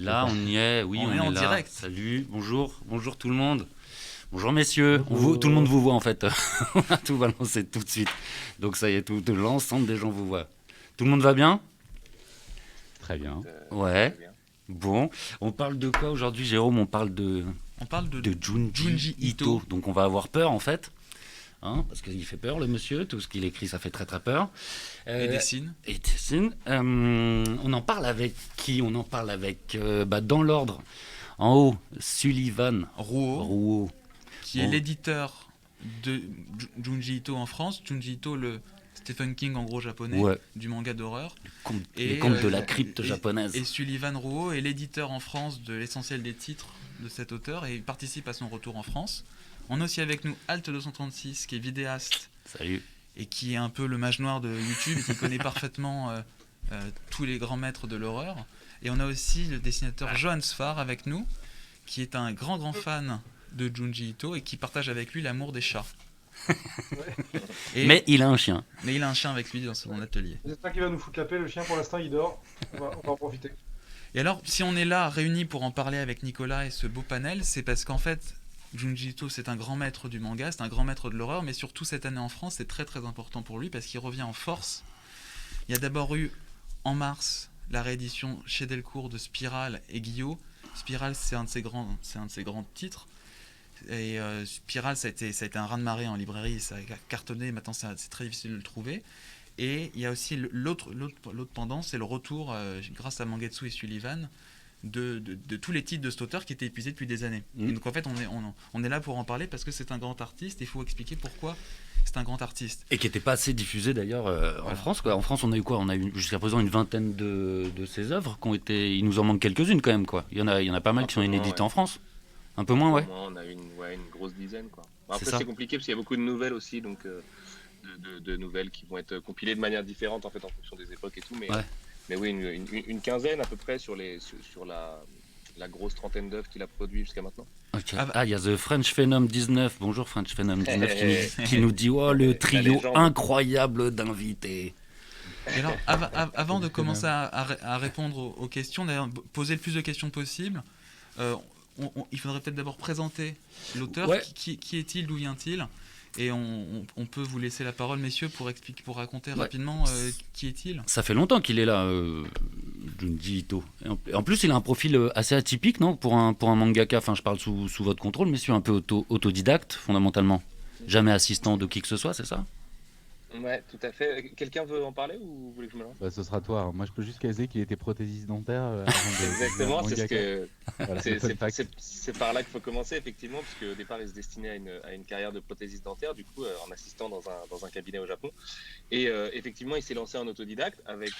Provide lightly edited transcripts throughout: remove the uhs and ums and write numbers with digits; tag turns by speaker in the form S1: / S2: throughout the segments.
S1: Là, on y est, oui,
S2: On
S1: on
S2: est
S1: est
S2: en
S1: là.
S2: direct.
S1: Salut, bonjour tout le monde. Bonjour messieurs, tout le monde
S3: Bonjour.
S1: vous voit en fait. On a tout balancé tout de suite. Donc ça y est, l'ensemble des gens vous voient. Tout le monde va bien?
S3: Très
S4: Écoute,
S3: bien.
S1: Ouais.
S4: très bien.
S1: Bon, on parle de quoi aujourd'hui, Jérôme? On parle
S2: On parle de
S1: de Junji
S2: Junji
S1: Ito.
S2: Ito.
S1: Donc on va avoir peur en fait. Hein, parce qu'il fait peur le monsieur, tout ce qu'il écrit ça fait très très peur.
S2: Et
S1: Euh,
S2: dessine.
S1: et Tessine, on en parle avec qui? On en parle avec, dans l'ordre. En haut, Sullivan
S2: Rouault,
S1: Rouault.
S2: qui est
S1: Bon,
S2: l'éditeur de Junji Ito en France. Junji Ito, le Stephen King en gros japonais,
S1: ouais,
S2: du manga d'horreur.
S1: les
S2: Et,
S1: contes de
S2: euh,
S1: la crypte japonaise.
S2: et Sullivan Rouault est l'éditeur en France de l'essentiel des titres de cet auteur et il participe à son retour en France. On a aussi avec nous Alt236 qui est vidéaste
S1: Salut.
S2: et qui est un peu le mage noir de YouTube et qui connaît parfaitement tous les grands maîtres de l'horreur. Et on a aussi le dessinateur Johan Sfar avec nous, qui est un grand fan de Junji Ito et qui partage avec lui l'amour des chats.
S1: Mais il a un chien.
S2: Mais il a un chien avec lui dans son atelier.
S3: J'espère qu'il va nous foutre la paix. Le chien, pour l'instant, il dort. On va en profiter.
S2: Et alors, si on est là réunis pour en parler avec Nicolas et ce beau panel, c'est parce qu'en fait, Junji Ito, c'est un grand maître du manga, c'est un grand maître de l'horreur, mais surtout cette année en France, c'est très très important pour lui parce qu'il revient en force. Il y a d'abord eu en mars la réédition chez Delcourt de Spiral et Guillot. Spiral, c'est un de ses grands titres. Et Spiral, ça a été un raz-de-marée en librairie, ça a cartonné, maintenant c'est très difficile de le trouver. Et il y a aussi l'autre pendant, c'est le retour, grâce à Mangetsu et Sullivan, de tous les titres de cet auteur qui étaient épuisés depuis des années. Et donc en fait, on est là pour en parler parce que c'est un grand artiste, il faut expliquer pourquoi c'est un grand artiste.
S1: Et qui n'était pas assez diffusé d'ailleurs en
S2: Voilà.
S1: France. Quoi. En France, on a eu quoi? On a eu jusqu'à présent une vingtaine de ses œuvres qui ont été. Il nous en manque quelques-unes quand même. Quoi. Il y en a pas mal
S4: Un
S1: qui
S4: peu
S1: sont
S4: moins,
S1: inédites
S4: ouais.
S1: en France. Un peu moins,
S4: Au
S1: ouais.
S4: moins, on a une grosse dizaine, quoi. Bon,
S1: C'est
S4: après,
S1: ça.
S4: c'est compliqué parce qu'il y a beaucoup de nouvelles aussi, donc de nouvelles qui vont être compilées de manière différente en fait en fonction des époques et tout.
S1: Ouais.
S4: Mais oui, une quinzaine à peu près sur la grosse trentaine d'œuvres qu'il a produit jusqu'à maintenant.
S1: Ok.
S2: Ah bah-
S1: Ah, il y a The French Phenom 19. Bonjour French Phenom 19 qui nous dit oh, le
S4: La
S1: trio
S4: légende.
S1: incroyable d'invités.
S2: Et alors, avant de commencer à répondre aux questions, d'ailleurs, poser le plus de questions possible, il faudrait peut-être d'abord présenter l'auteur.
S1: Ouais.
S2: Qui est-il, d'où vient-il? Et on peut vous laisser la parole, messieurs, pour raconter
S1: Ouais.
S2: rapidement qui est-il.
S1: Ça fait longtemps qu'il est là, Junji Ito. Et en plus, il a un profil assez atypique, non, pour un mangaka. Enfin, je parle sous votre contrôle, messieurs, un peu autodidacte, fondamentalement. Jamais assistant de qui que ce soit, c'est ça?
S4: Ouais, tout à fait. Quelqu'un veut en parler ou vous voulez que je me lance?
S3: Bah, ce sera toi. Moi, je peux juste caser qu'il était prothésiste dentaire avant de
S4: Exactement, c'est ce
S3: mangaka.
S4: que
S3: Voilà,
S4: c'est
S3: le fun fact.
S4: c'est par là qu'il faut commencer, effectivement, parce qu'au départ, il se destinait à une carrière de prothésiste dentaire, du coup, en assistant dans un cabinet au Japon. Et effectivement, il s'est lancé en autodidacte avec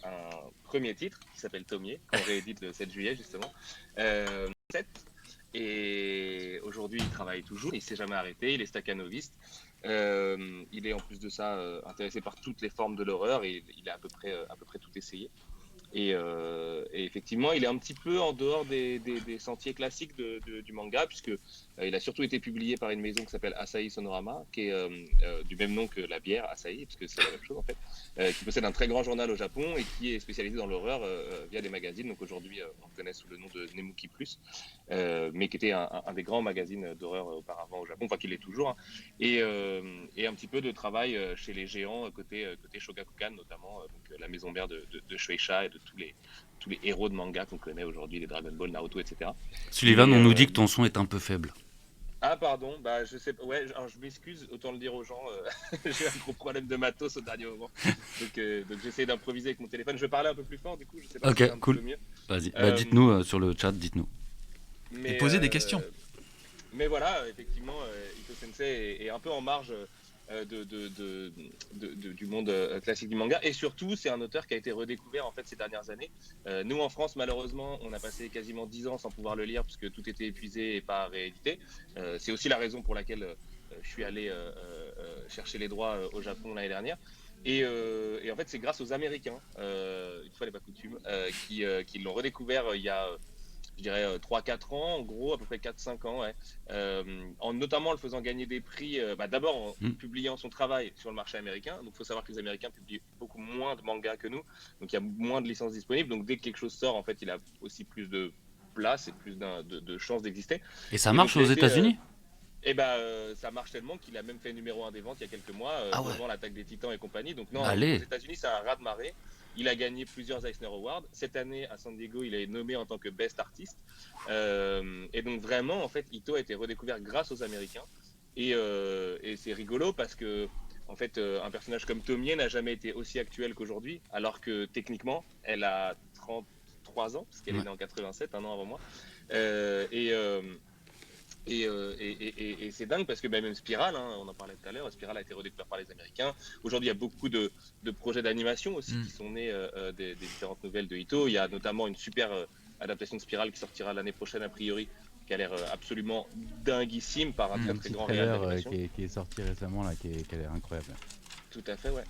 S4: un premier titre qui s'appelle Tomie, qu'on réédite le 7 juillet, justement. 7. Et aujourd'hui, il travaille toujours, il ne s'est jamais arrêté, il est staccanoviste. Il est en plus de ça intéressé par toutes les formes de l'horreur et il a à peu près tout essayé. Et effectivement, il est un petit peu en dehors des sentiers classiques du manga, puisque il a surtout été publié par une maison qui s'appelle Asahi Sonorama, qui est du même nom que la bière Asahi, parce que c'est la même chose en fait, qui possède un très grand journal au Japon et qui est spécialisé dans l'horreur via des magazines. Donc aujourd'hui, on le connaît sous le nom de Nemuki Plus, mais qui était un des grands magazines d'horreur auparavant au Japon, enfin qui l'est toujours, hein. Et un petit peu de travail chez les géants côté Shogakukan notamment, donc la maison mère de Shueisha et de tous les héros de manga qu'on connaît aujourd'hui, les Dragon Ball, Naruto, etc.
S1: Sullivan,
S4: Et,
S1: on nous dit que ton son est un peu faible.
S4: Ah pardon, bah je sais pas, ouais, alors je m'excuse, autant le dire aux gens, j'ai un gros problème de matos au dernier moment, donc j'essaie d'improviser avec mon téléphone. Je vais parler un peu plus fort, du coup, je sais pas si c'est
S1: Ok,
S4: un petit
S1: cool.
S4: peu mieux.
S1: Vas-y. Bah,
S4: Euh,
S1: dites-nous sur le chat, dites-nous.
S2: Et
S4: mais,
S2: poser des questions.
S4: Mais voilà, effectivement, Ito Sensei est un peu en marge du monde classique du manga. Et surtout, c'est un auteur qui a été redécouvert en fait ces dernières années. Nous, en France, malheureusement, on a passé quasiment 10 ans sans pouvoir le lire parce que tout était épuisé et pas réédité. C'est aussi la raison pour laquelle je suis allé chercher les droits au Japon l'année dernière. Et en fait, c'est grâce aux Américains, une fois n'est pas coutume, qui l'ont redécouvert il y a je dirais 3-4 ans, en gros, à peu près 4-5 ans, ouais. Notamment en le faisant gagner des prix, d'abord en publiant son travail sur le marché américain. Donc il faut savoir que les Américains publient beaucoup moins de mangas que nous, donc il y a moins de licences disponibles. Donc dès que quelque chose sort, en fait, il a aussi plus de place et plus de chances d'exister.
S1: Et ça
S4: Et
S1: marche
S4: donc,
S1: aux États-Unis?
S4: Ça marche tellement qu'il a même fait numéro 1 des ventes il y a quelques mois,
S1: Ah ouais.
S4: devant l'Attaque des Titans et compagnie. Donc non, aux
S1: Allez.
S4: États-Unis, c'est un raz-de-marée. Il a gagné plusieurs Eisner Awards. Cette année, à San Diego, il est nommé en tant que Best Artist. Et donc vraiment, en fait, Ito a été redécouvert grâce aux Américains. Et c'est rigolo parce que, en fait, un personnage comme Tomie n'a jamais été aussi actuel qu'aujourd'hui, alors que techniquement, elle a 33 ans, parce qu'elle est née en 87, un an avant moi. Et c'est dingue parce que même Spiral, on en parlait tout à l'heure, Spiral a été redécouvert par les Américains. Aujourd'hui, il y a beaucoup de projets d'animation aussi qui sont nés des différentes nouvelles de Ito. Il y a notamment une super adaptation de Spiral qui sortira l'année prochaine a priori, qui a l'air absolument dinguissime par un très très grand réel d'animation.
S3: Qui est sorti récemment là, qui a l'air incroyable.
S4: Tout à fait, ouais.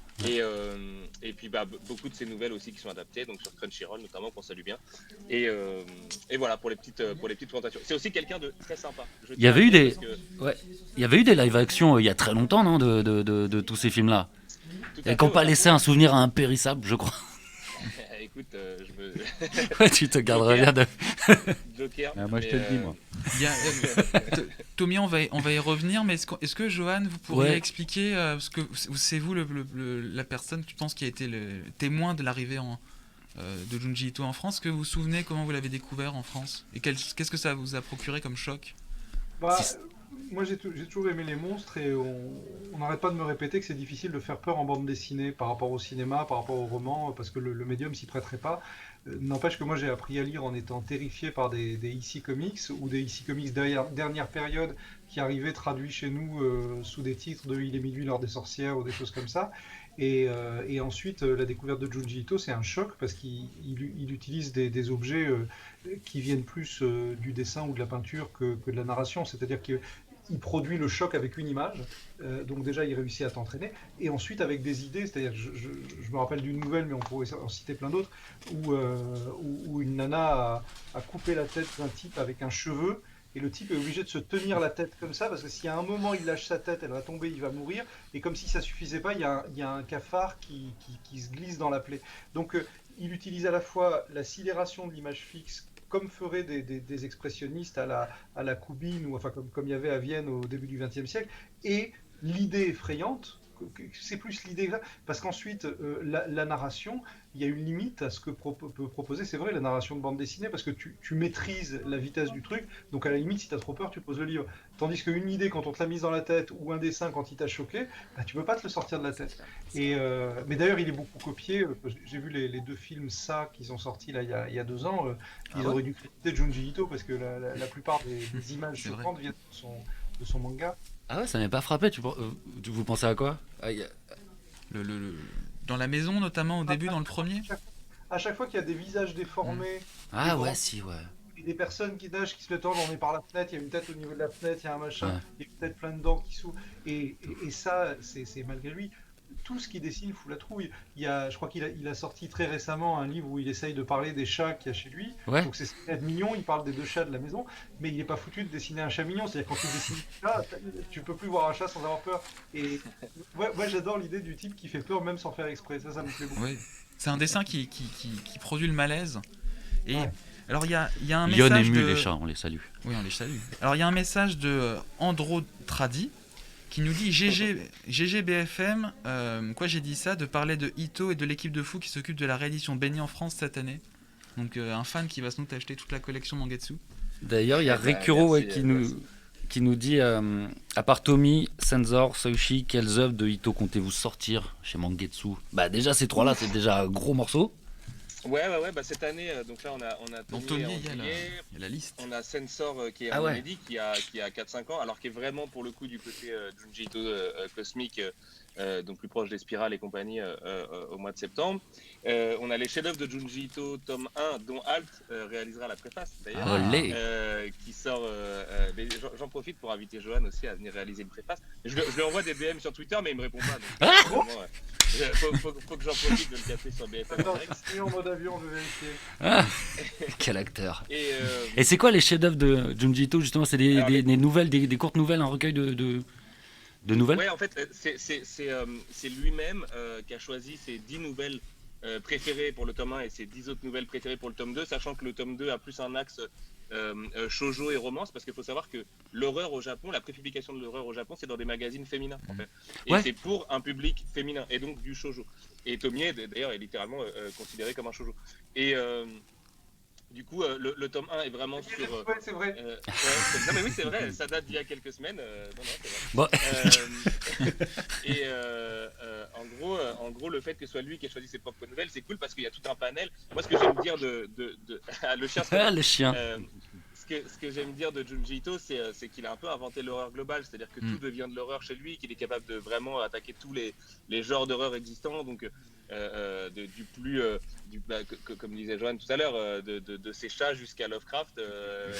S4: Et puis beaucoup de ces nouvelles aussi qui sont adaptées, donc sur Crunchyroll notamment, qu'on salue bien. Et voilà pour les petites présentations. C'est aussi quelqu'un de très sympa.
S1: Il y avait eu il y avait eu des live action il y a très longtemps, non, de tous ces films-là. Et qui n'ont pas laissé un souvenir impérissable, je crois.
S4: Écoute,
S1: Ouais, tu te garderas bien de.
S4: Joker.
S3: Moi, je te le dis, moi.
S2: Tommy, on va y revenir, mais est-ce que Johan, vous pourriez expliquer parce que c'est vous la personne, tu penses, qui a été le témoin de l'arrivée de Junji Ito en France? Que vous vous souvenez comment vous l'avez découvert en France? Et qu'est-ce que ça vous a procuré comme choc?
S5: Moi j'ai toujours aimé les monstres et on n'arrête pas de me répéter que c'est difficile de faire peur en bande dessinée par rapport au cinéma, par rapport au roman, parce que le médium s'y prêterait pas. N'empêche que moi j'ai appris à lire en étant terrifié par des EC Comics ou des EC Comics dernière période qui arrivaient traduits chez nous sous des titres de Il est minuit, l'heure des sorcières ou des choses comme ça. Et ensuite, la découverte de Junji Ito, c'est un choc parce qu'il utilise des objets qui viennent plus du dessin ou de la peinture que de la narration. C'est-à-dire qu'il produit le choc avec une image, donc déjà il réussit à t'entraîner, et ensuite avec des idées, c'est-à-dire je me rappelle d'une nouvelle, mais on pourrait en citer plein d'autres, où une nana a coupé la tête d'un type avec un cheveu, et le type est obligé de se tenir la tête comme ça, parce que si à un moment il lâche sa tête, elle va tomber, il va mourir, et comme si ça suffisait pas, il y a un cafard qui se glisse dans la plaie. Donc il utilise à la fois la sidération de l'image fixe, comme feraient des expressionnistes à la Koubine, ou enfin comme il y avait à Vienne au début du XXe siècle, et l'idée effrayante, c'est plus l'idée, parce qu'ensuite la narration, il y a une limite à ce que peut proposer, c'est vrai, la narration de bande dessinée, parce que tu maîtrises la vitesse du truc, donc à la limite, si tu as trop peur, tu poses le livre. Tandis qu'une idée, quand on te l'a mise dans la tête, ou un dessin, quand il t'a choqué, tu peux pas te le sortir de la tête. Mais d'ailleurs, il est beaucoup copié. J'ai vu les deux films Ça qu'ils ont sortis là, il y a 2 ans. Ils auraient dû créditer Junji Ito, parce que la plupart des images choquantes viennent de son manga.
S1: Ah ouais, ça m'est pas frappé. Vous pensez à quoi?
S2: Dans la maison, notamment au début, dans le premier.
S5: À chaque fois qu'il y a des visages déformés.
S1: Ah ouais, si, ouais.
S5: Et des personnes qui nagent, qui se le tendent, on est par la fenêtre, il y a une tête au niveau de la fenêtre, il y a un machin,
S1: Ouais.
S5: il y a peut-être plein de dents qui s'ouvrent. Et ça, c'est malgré lui. Tout ce qu'il dessine fout la trouille. Je crois qu'il a sorti très récemment un livre où il essaye de parler des chats qu'il y a chez lui.
S1: Ouais.
S5: Donc c'est mignon, il parle des 2 chats de la maison, mais il n'est pas foutu de dessiner un chat mignon. C'est-à-dire quand tu dessines un chat, tu peux plus voir un chat sans avoir peur. Et moi j'adore l'idée du type qui fait peur même sans faire exprès. Ça me plaît beaucoup.
S2: Oui. C'est un dessin qui produit le malaise. Et alors il y a un
S1: Lyon
S2: message
S1: ému,
S2: de...
S1: les chats, on les salue.
S2: Oui, on les salue. Alors il y a un message de Andro Tradi qui nous dit GG BFM, quoi j'ai dit ça, de parler de Ito et de l'équipe de fous qui s'occupe de la réédition Benny en France cette année. Donc un fan qui va sans doute acheter toute la collection Mangetsu.
S1: D'ailleurs, il y a Rikuro qui nous dit à part Tommy, Sensor, Soichi, quelles œuvres de Ito comptez-vous sortir chez Mangetsu? Bah déjà ces 3 là, c'est déjà un gros morceau.
S4: Ouais, cette année, donc là on a
S2: Tommy, il y a la liste.
S4: On a Sensor qui est un inédit qui a 4-5 ans, alors qui est vraiment pour le coup du côté Junji Ito cosmique, donc plus proche des spirales et compagnie au mois de septembre. On a les chefs-d'œuvre de Junji Ito, tome 1, dont Alt réalisera la préface d'ailleurs,
S1: Olé.
S4: qui sort. Mais j'en profite pour inviter Johan aussi à venir réaliser une préface. Je lui envoie des DM sur Twitter, mais il me répond pas. Donc, vraiment, faut que j'en profite de le casser sur BFM.
S5: Attends, je suis en mode avion, je vais vérifier.
S1: Ah, quel acteur.
S4: Et
S1: Et c'est quoi les chefs-d'œuvre de Junji Ito justement? C'est
S4: Alors,
S1: des nouvelles, des courtes nouvelles, un recueil de nouvelles?
S4: ouais, en fait, c'est lui-même qui a choisi ses 10 nouvelles préférées pour le tome 1 et ses 10 autres nouvelles préférées pour le tome 2, sachant que le tome 2 a plus un axe shoujo et romance, parce qu'il faut savoir que l'horreur au Japon, la prépublication de l'horreur au Japon, c'est dans des magazines féminins, en fait. Et
S1: Ouais.
S4: c'est pour un public féminin, et donc du shoujo. Et Tomie, d'ailleurs, est littéralement considéré comme un shoujo. Et du coup, le tome 1 est vraiment sur...
S5: Ouais, c'est vrai.
S4: non mais oui, c'est vrai, ça date d'il y a quelques semaines. Non, c'est vrai.
S1: Bon.
S4: Et en gros, le fait que ce soit lui qui ait choisi ses propres nouvelles, c'est cool parce qu'il y a tout un panel. Moi, ce que j'aime dire le chien,
S1: Ah, le chien.
S4: ce que j'aime dire de Junji Ito, c'est qu'il a un peu inventé l'horreur globale, c'est-à-dire que tout devient de l'horreur chez lui, qu'il est capable de vraiment attaquer tous les genres d'horreur existants, donc du plus, comme disait Johan tout à l'heure, de ses chats jusqu'à Lovecraft,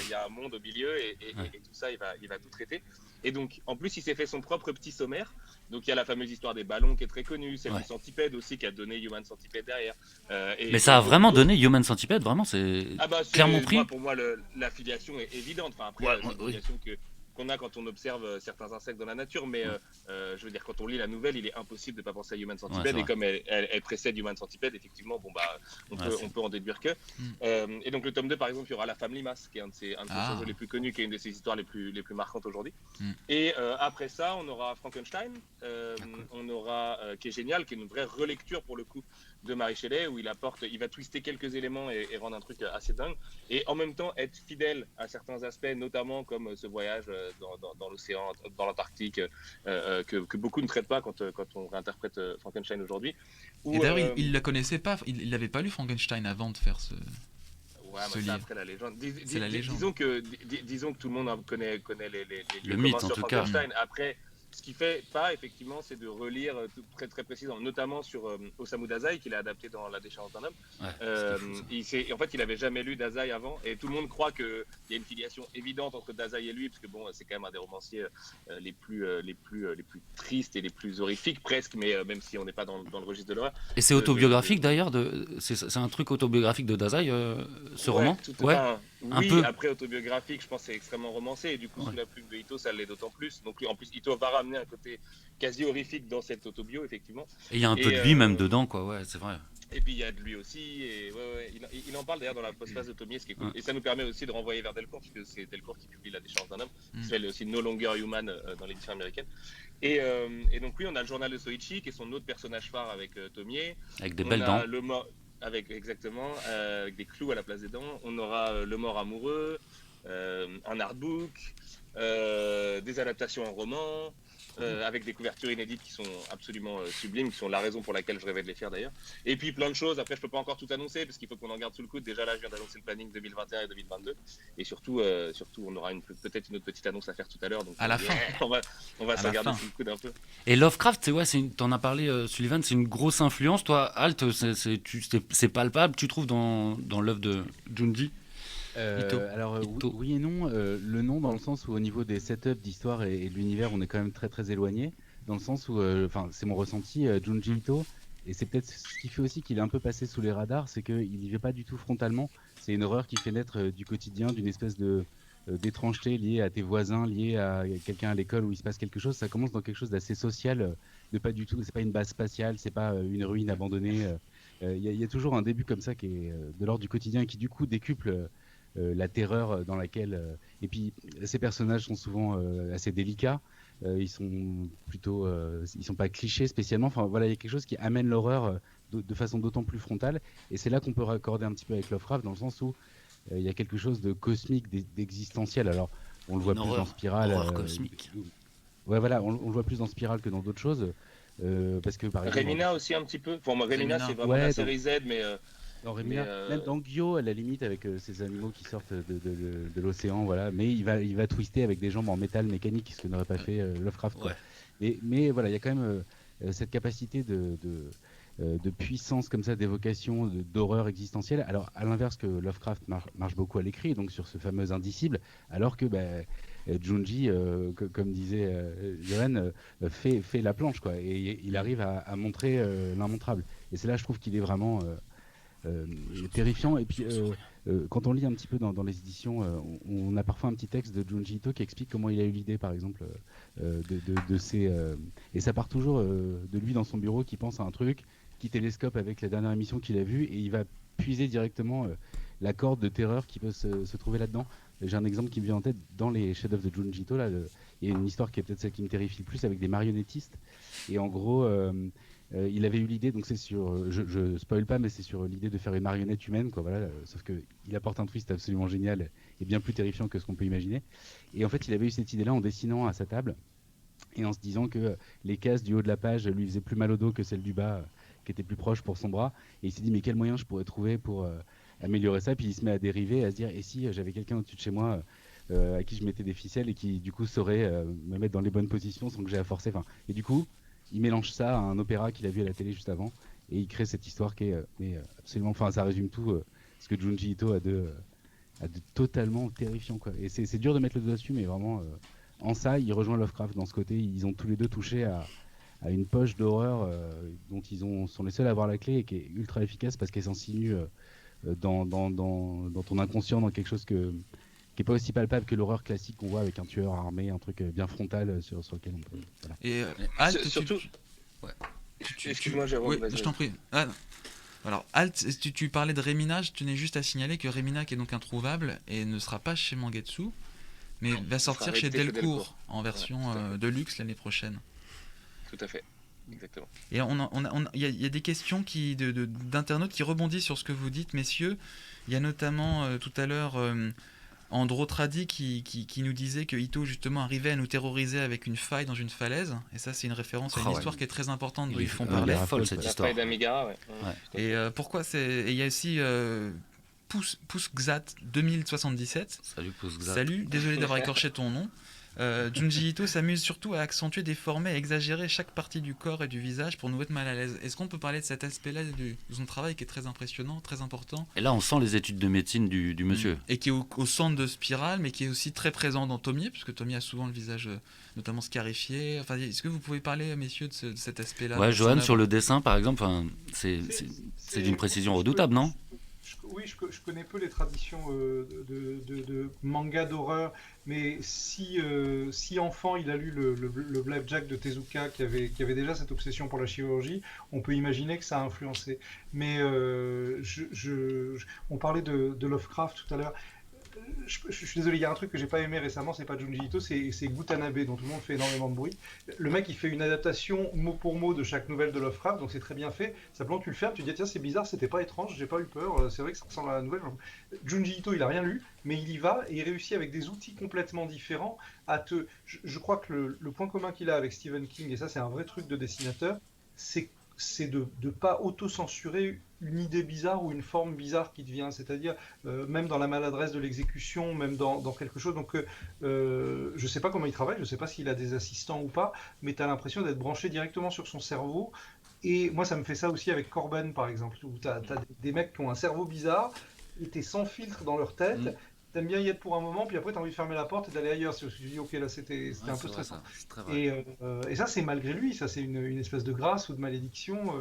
S4: il y a un monde au milieu et tout ça, il va tout traiter. Et donc, en plus, il s'est fait son propre petit sommaire. Donc, il y a la fameuse histoire des ballons qui est très connue, celle du Centipede aussi qui a donné Human Centipede derrière.
S1: Mais ça a vraiment donné Human Centipede, vraiment, c'est clairement pris.
S4: Pour moi, la filiation est évidente. Enfin, après, c'est une filiation qu'on a quand on observe certains insectes dans la nature, mais je veux dire, quand on lit la nouvelle, il est impossible de ne pas penser à Human Centipede, et comme elle précède Human Centipede, effectivement, bon, bah, on peut en déduire que. Et donc le tome 2, par exemple, il y aura La Femme Limace, qui est un de ses shoujo les plus connus, qui est une de ses histoires les plus marquantes aujourd'hui. Et après ça, on aura Frankenstein, on aura, qui est génial, qui est une vraie relecture pour le coup de Mary Shelley, où il va twister quelques éléments et rendre un truc assez dingue, et en même temps être fidèle à certains aspects, notamment comme ce voyage dans l'océan, dans l'Antarctique, que beaucoup ne traitent pas quand on réinterprète Frankenstein aujourd'hui.
S2: Et d'ailleurs, il la connaissait pas, il n'avait pas lu Frankenstein avant de faire ce livre.
S4: Après la légende.
S2: C'est la légende.
S4: Disons que tout le monde connaît
S1: le mythe, en
S4: sur
S1: tout cas.
S4: Frankenstein. Après, ce qu'il fait pas, effectivement, c'est de relire très très précisément, notamment sur Osamu Dazai, qu'il a adapté dans La déchéance d'un homme. En fait, il avait jamais lu Dazai avant, et tout le monde croit qu'il y a une filiation évidente entre Dazai et lui, parce que bon, c'est quand même un des romanciers les plus tristes et les plus horrifiques presque, mais même si on n'est pas dans le registre de l'horreur.
S1: Et c'est autobiographique d'ailleurs, c'est un truc autobiographique de Dazai, ce roman.
S4: Oui,
S1: peu.
S4: Après autobiographique, je pense que c'est extrêmement romancé, et du coup sous la plume de Ito, ça l'est d'autant plus. Donc en plus, Ito va ramener un côté quasi horrifique dans cette autobio, effectivement.
S1: Et il y a un peu de lui même dedans, quoi. Ouais, c'est vrai.
S4: Et puis il y a de lui aussi, et il en parle d'ailleurs dans la postface de Tomie, ce qui est cool. Et ça nous permet aussi de renvoyer vers Delcourt, puisque c'est Delcourt qui publie La déchéance d'un homme, qui s'appelle aussi No Longer Human dans l'édition américaine. Et donc oui, on a le journal de Soichi, qui est son autre personnage phare avec Tomie.
S1: Avec des belles dents.
S4: Avec des clous à la place des dents. On aura Le mort amoureux, un artbook, des adaptations en roman, avec des couvertures inédites qui sont absolument sublimes, qui sont la raison pour laquelle je rêvais de les faire d'ailleurs. Et puis plein de choses. Après, je peux pas encore tout annoncer parce qu'il faut qu'on en garde sous le coude. Déjà là, je viens d'annoncer le planning 2021 et 2022. Et surtout, on aura peut-être une autre petite annonce à faire tout à l'heure. Donc
S2: à la fin,
S4: on va s'en garder sous le coude un peu.
S1: Et Lovecraft, t'en as parlé, Sullivan, c'est une grosse influence. Toi, Alt, c'est palpable, tu trouves dans l'œuvre de Junji?
S3: Alors
S1: Ito.
S3: oui et non. Le non dans le sens où au niveau des setups d'histoire et de l'univers, on est quand même très très éloigné. Dans le sens où, c'est mon ressenti, Junji Ito, et c'est peut-être ce qui fait aussi qu'il est un peu passé sous les radars, c'est qu'il n'y va pas du tout frontalement. C'est une horreur qui fait naître du quotidien, d'une espèce d'étrangeté liée à tes voisins, liée à quelqu'un à l'école où il se passe quelque chose. Ça commence dans quelque chose d'assez social, de pas du tout. C'est pas une base spatiale, c'est pas une ruine abandonnée. Il y a toujours un début comme ça qui est de l'ordre du quotidien et qui du coup décuple la terreur dans laquelle... et puis ces personnages sont souvent assez délicats, ils sont plutôt... ils sont pas clichés spécialement, enfin voilà, il y a quelque chose qui amène l'horreur de façon d'autant plus frontale, et c'est là qu'on peut raccorder un petit peu avec Lovecraft, dans le sens où il y a quelque chose de cosmique, d'existentiel. Alors on le voit plus dans Spirale.
S1: Horreur cosmique.
S3: Ouais voilà, on le voit plus dans Spirale que dans d'autres choses, parce que par exemple...
S4: Remina aussi un petit peu, pour moi Remina c'est vraiment la série Z, mais...
S3: Dans Remina, même dans Gyo, à la limite, avec ces animaux qui sortent de l'océan, voilà. Mais il va twister avec des jambes en métal mécanique, ce que n'aurait pas fait Lovecraft. Quoi. Mais voilà, il y a quand même cette capacité de puissance comme ça, d'évocation, d'horreur existentielle. Alors, à l'inverse que Lovecraft marche beaucoup à l'écrit, donc sur ce fameux indicible, alors que Junji, comme disait Johan, fait la planche, quoi. Et il arrive à montrer l'immontrable. Et c'est là, je trouve qu'il est vraiment terrifiant. Et puis, quand on lit un petit peu dans les éditions, on a parfois un petit texte de Junji Ito qui explique comment il a eu l'idée, par exemple, de ces... et ça part toujours de lui dans son bureau qui pense à un truc, qui télescope avec la dernière émission qu'il a vue, et il va puiser directement la corde de terreur qui peut se trouver là-dedans. J'ai un exemple qui me vient en tête dans les chefs-d'œuvre de Junji Ito. Il y a une histoire qui est peut-être celle qui me terrifie le plus, avec des marionnettistes. Et en gros, il avait eu l'idée, donc c'est sur, je spoil pas, mais c'est sur l'idée de faire une marionnette humaine, quoi. Voilà. Sauf que il apporte un twist absolument génial et bien plus terrifiant que ce qu'on peut imaginer. Et en fait, il avait eu cette idée-là en dessinant à sa table et en se disant que les cases du haut de la page lui faisaient plus mal au dos que celles du bas, qui étaient plus proches pour son bras. Et il s'est dit, mais quel moyen je pourrais trouver pour améliorer ça. Puis il se met à dériver, à se dire, et si j'avais quelqu'un au-dessus de chez moi à qui je mettais des ficelles et qui du coup saurait me mettre dans les bonnes positions sans que j'ai à forcer. Et du coup, il mélange ça à un opéra qu'il a vu à la télé juste avant et il crée cette histoire qui est absolument, ça résume tout ce que Junji Ito a de totalement terrifiant, quoi. Et c'est dur de mettre le doigt dessus, mais vraiment en ça il rejoint Lovecraft dans ce côté. Ils ont tous les deux touché à une poche d'horreur dont sont les seuls à avoir la clé et qui est ultra efficace parce qu'elle s'insinue dans ton inconscient, dans quelque chose qui est pas aussi palpable que l'horreur classique qu'on voit avec un tueur armé, un truc bien frontal sur lequel on peut... Voilà.
S2: Et Alt,
S4: surtout...
S2: Ouais.
S4: Excuse-moi, Jérôme.
S2: Oui, je t'en prie. Alors, Alt, tu parlais de Remina, je tenais juste à signaler que Remina, qui est donc introuvable, et ne sera pas chez Mangetsu, mais va sortir chez Delcourt en version de luxe l'année prochaine.
S4: Tout à fait. Exactement.
S2: Et il y a des questions d'internautes qui rebondissent sur ce que vous dites, messieurs. Il y a notamment tout à l'heure Androtradi qui nous disait que Ito justement arrivait à nous terroriser avec une faille dans une falaise. Et ça, c'est une référence à une histoire qui est très importante dont ils font parler.
S1: Folle cette
S4: La
S1: histoire.
S4: faille d'Amigara, ouais.
S2: Et pourquoi c'est... Et il y a aussi Poussxat 2077.
S1: Salut Poussxat.
S2: Salut, désolé d'avoir écorché ton nom. Junji Ito s'amuse surtout à accentuer, déformer, à exagérer chaque partie du corps et du visage pour nous mettre mal à l'aise. Est-ce qu'on peut parler de cet aspect-là de son travail qui est très impressionnant, très important?
S1: Et là, on sent les études de médecine du monsieur.
S2: Et qui est au centre de Spirale, mais qui est aussi très présent dans Tomie, puisque Tomie a souvent le visage notamment scarifié. Enfin, est-ce que vous pouvez parler, messieurs, de cet aspect-là?
S1: Ouais, Johan, sur le dessin, par exemple, c'est d'une précision redoutable, non?
S5: Oui, je connais peu les traditions de manga d'horreur, mais si enfant il a lu le Blackjack de Tezuka qui avait déjà cette obsession pour la chirurgie, on peut imaginer que ça a influencé. Mais on parlait de Lovecraft tout à l'heure. Je suis désolé, il y a un truc que j'ai pas aimé récemment, c'est pas Junji Ito, c'est Gutanabe, dont tout le monde fait énormément de bruit. Le mec, il fait une adaptation mot pour mot de chaque nouvelle de Lovecraft, donc c'est très bien fait. Simplement, tu le fermes, tu te dis, tiens, c'est bizarre, c'était pas étrange, j'ai pas eu peur, c'est vrai que ça ressemble à la nouvelle. Junji Ito, il a rien lu, mais il y va et il réussit avec des outils complètement différents à te. Je crois que le point commun qu'il a avec Stephen King, et ça, c'est un vrai truc de dessinateur, c'est de ne pas auto-censurer une idée bizarre ou une forme bizarre qui te vient, c'est-à-dire même dans la maladresse de l'exécution, même dans quelque chose. Donc je sais pas comment il travaille, je sais pas s'il a des assistants ou pas, mais tu as l'impression d'être branché directement sur son cerveau. Et moi, ça me fait ça aussi avec Corben, par exemple, où tu as des mecs qui ont un cerveau bizarre, et tu es sans filtre dans leur tête. T'aimes bien y être pour un moment, puis après t'as envie de fermer la porte et d'aller ailleurs. Tu te dis, ok, là c'était un peu stressant. Et ça, c'est malgré lui, ça c'est une espèce de grâce ou de malédiction.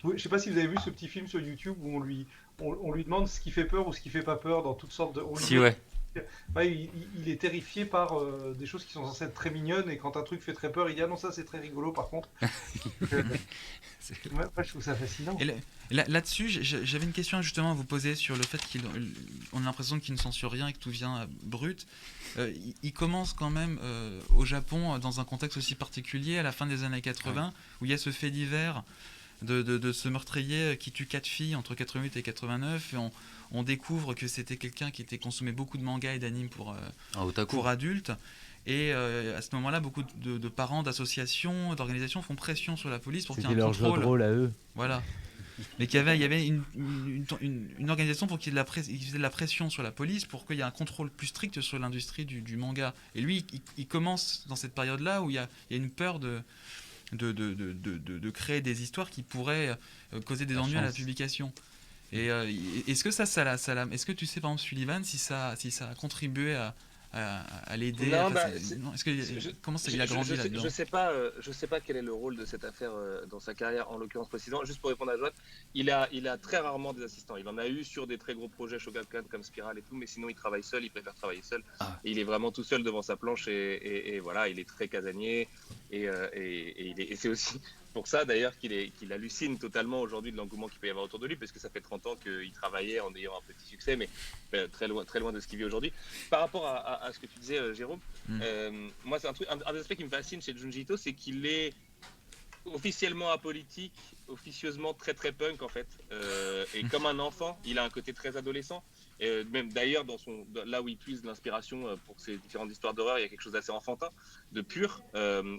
S5: Je sais pas si vous avez vu ce petit film sur YouTube où on lui demande ce qui fait peur ou ce qui fait pas peur dans toutes sortes de.
S1: Si, ouais.
S5: Ouais, il est terrifié par des choses qui sont censées être très mignonnes, et quand un truc fait très peur, il dit ah non, ça c'est très rigolo par contre. Ouais, je trouve ça fascinant.
S2: Et là-dessus, j'avais une question justement à vous poser sur le fait qu'on a l'impression qu'il ne censure rien et que tout vient brut. Il commence quand même au Japon dans un contexte aussi particulier à la fin des années 80, où il y a ce fait divers de ce meurtrier qui tue 4 filles entre 88 et 89, et on découvre que c'était quelqu'un qui était consommé beaucoup de mangas et d'animes pour adultes. Et à ce moment-là, beaucoup de parents, d'associations, d'organisations font pression sur la police pour qu'il y ait un contrôle.
S3: C'était leur jeu de rôle à eux.
S2: Voilà. Mais il y avait une organisation pour qu'il y ait faisait de la pression sur la police pour qu'il y ait un contrôle plus strict sur l'industrie du manga. Et lui, il commence dans cette période-là où il y a une peur de créer des histoires qui pourraient causer des
S3: La
S2: ennuis à la
S3: chance.
S2: publication. Et est-ce que est-ce que tu sais par exemple Sullivan si ça a contribué à l'aider
S4: Non,
S2: enfin,
S4: bah,
S2: non, est-ce que comment il a grandi là-dedans?
S4: Je sais pas quel est le rôle de cette affaire dans sa carrière, en l'occurrence précisément. Juste pour répondre à Joanne, il a très rarement des assistants. Il en a eu sur des très gros projets Shogakukan comme Spiral et tout, mais sinon il travaille seul, il préfère travailler seul.
S1: Ah.
S4: Et il est vraiment tout seul devant sa planche et voilà, il est très casanier et c'est aussi pour ça d'ailleurs qu'il hallucine totalement aujourd'hui de l'engouement qu'il peut y avoir autour de lui, parce que ça fait 30 ans qu'il travaillait en ayant un petit succès, mais très loin de ce qu'il vit aujourd'hui. Par rapport à ce que tu disais, Jérôme, moi c'est un des aspects qui me fascine chez Junji Ito, c'est qu'il est officiellement apolitique, officieusement très très punk en fait, et comme un enfant, il a un côté très adolescent. Même d'ailleurs là où il puise l'inspiration pour ses différentes histoires d'horreur, il y a quelque chose d'assez enfantin, de pur,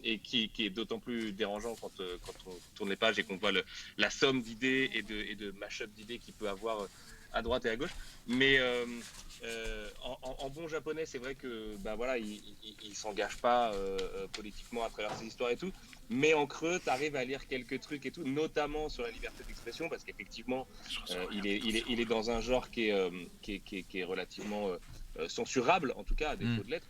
S4: et qui est d'autant plus dérangeant quand on tourne les pages et qu'on voit la somme d'idées et de mash-up d'idées qu'il peut avoir à droite et à gauche. Mais en bon japonais, c'est vrai que voilà, il s'engage pas politiquement à travers ses histoires et tout. Mais en creux, tu arrives à lire quelques trucs et tout, notamment sur la liberté d'expression, parce qu'effectivement, il est dans un genre qui est relativement censurable, en tout cas, à défaut de l'être.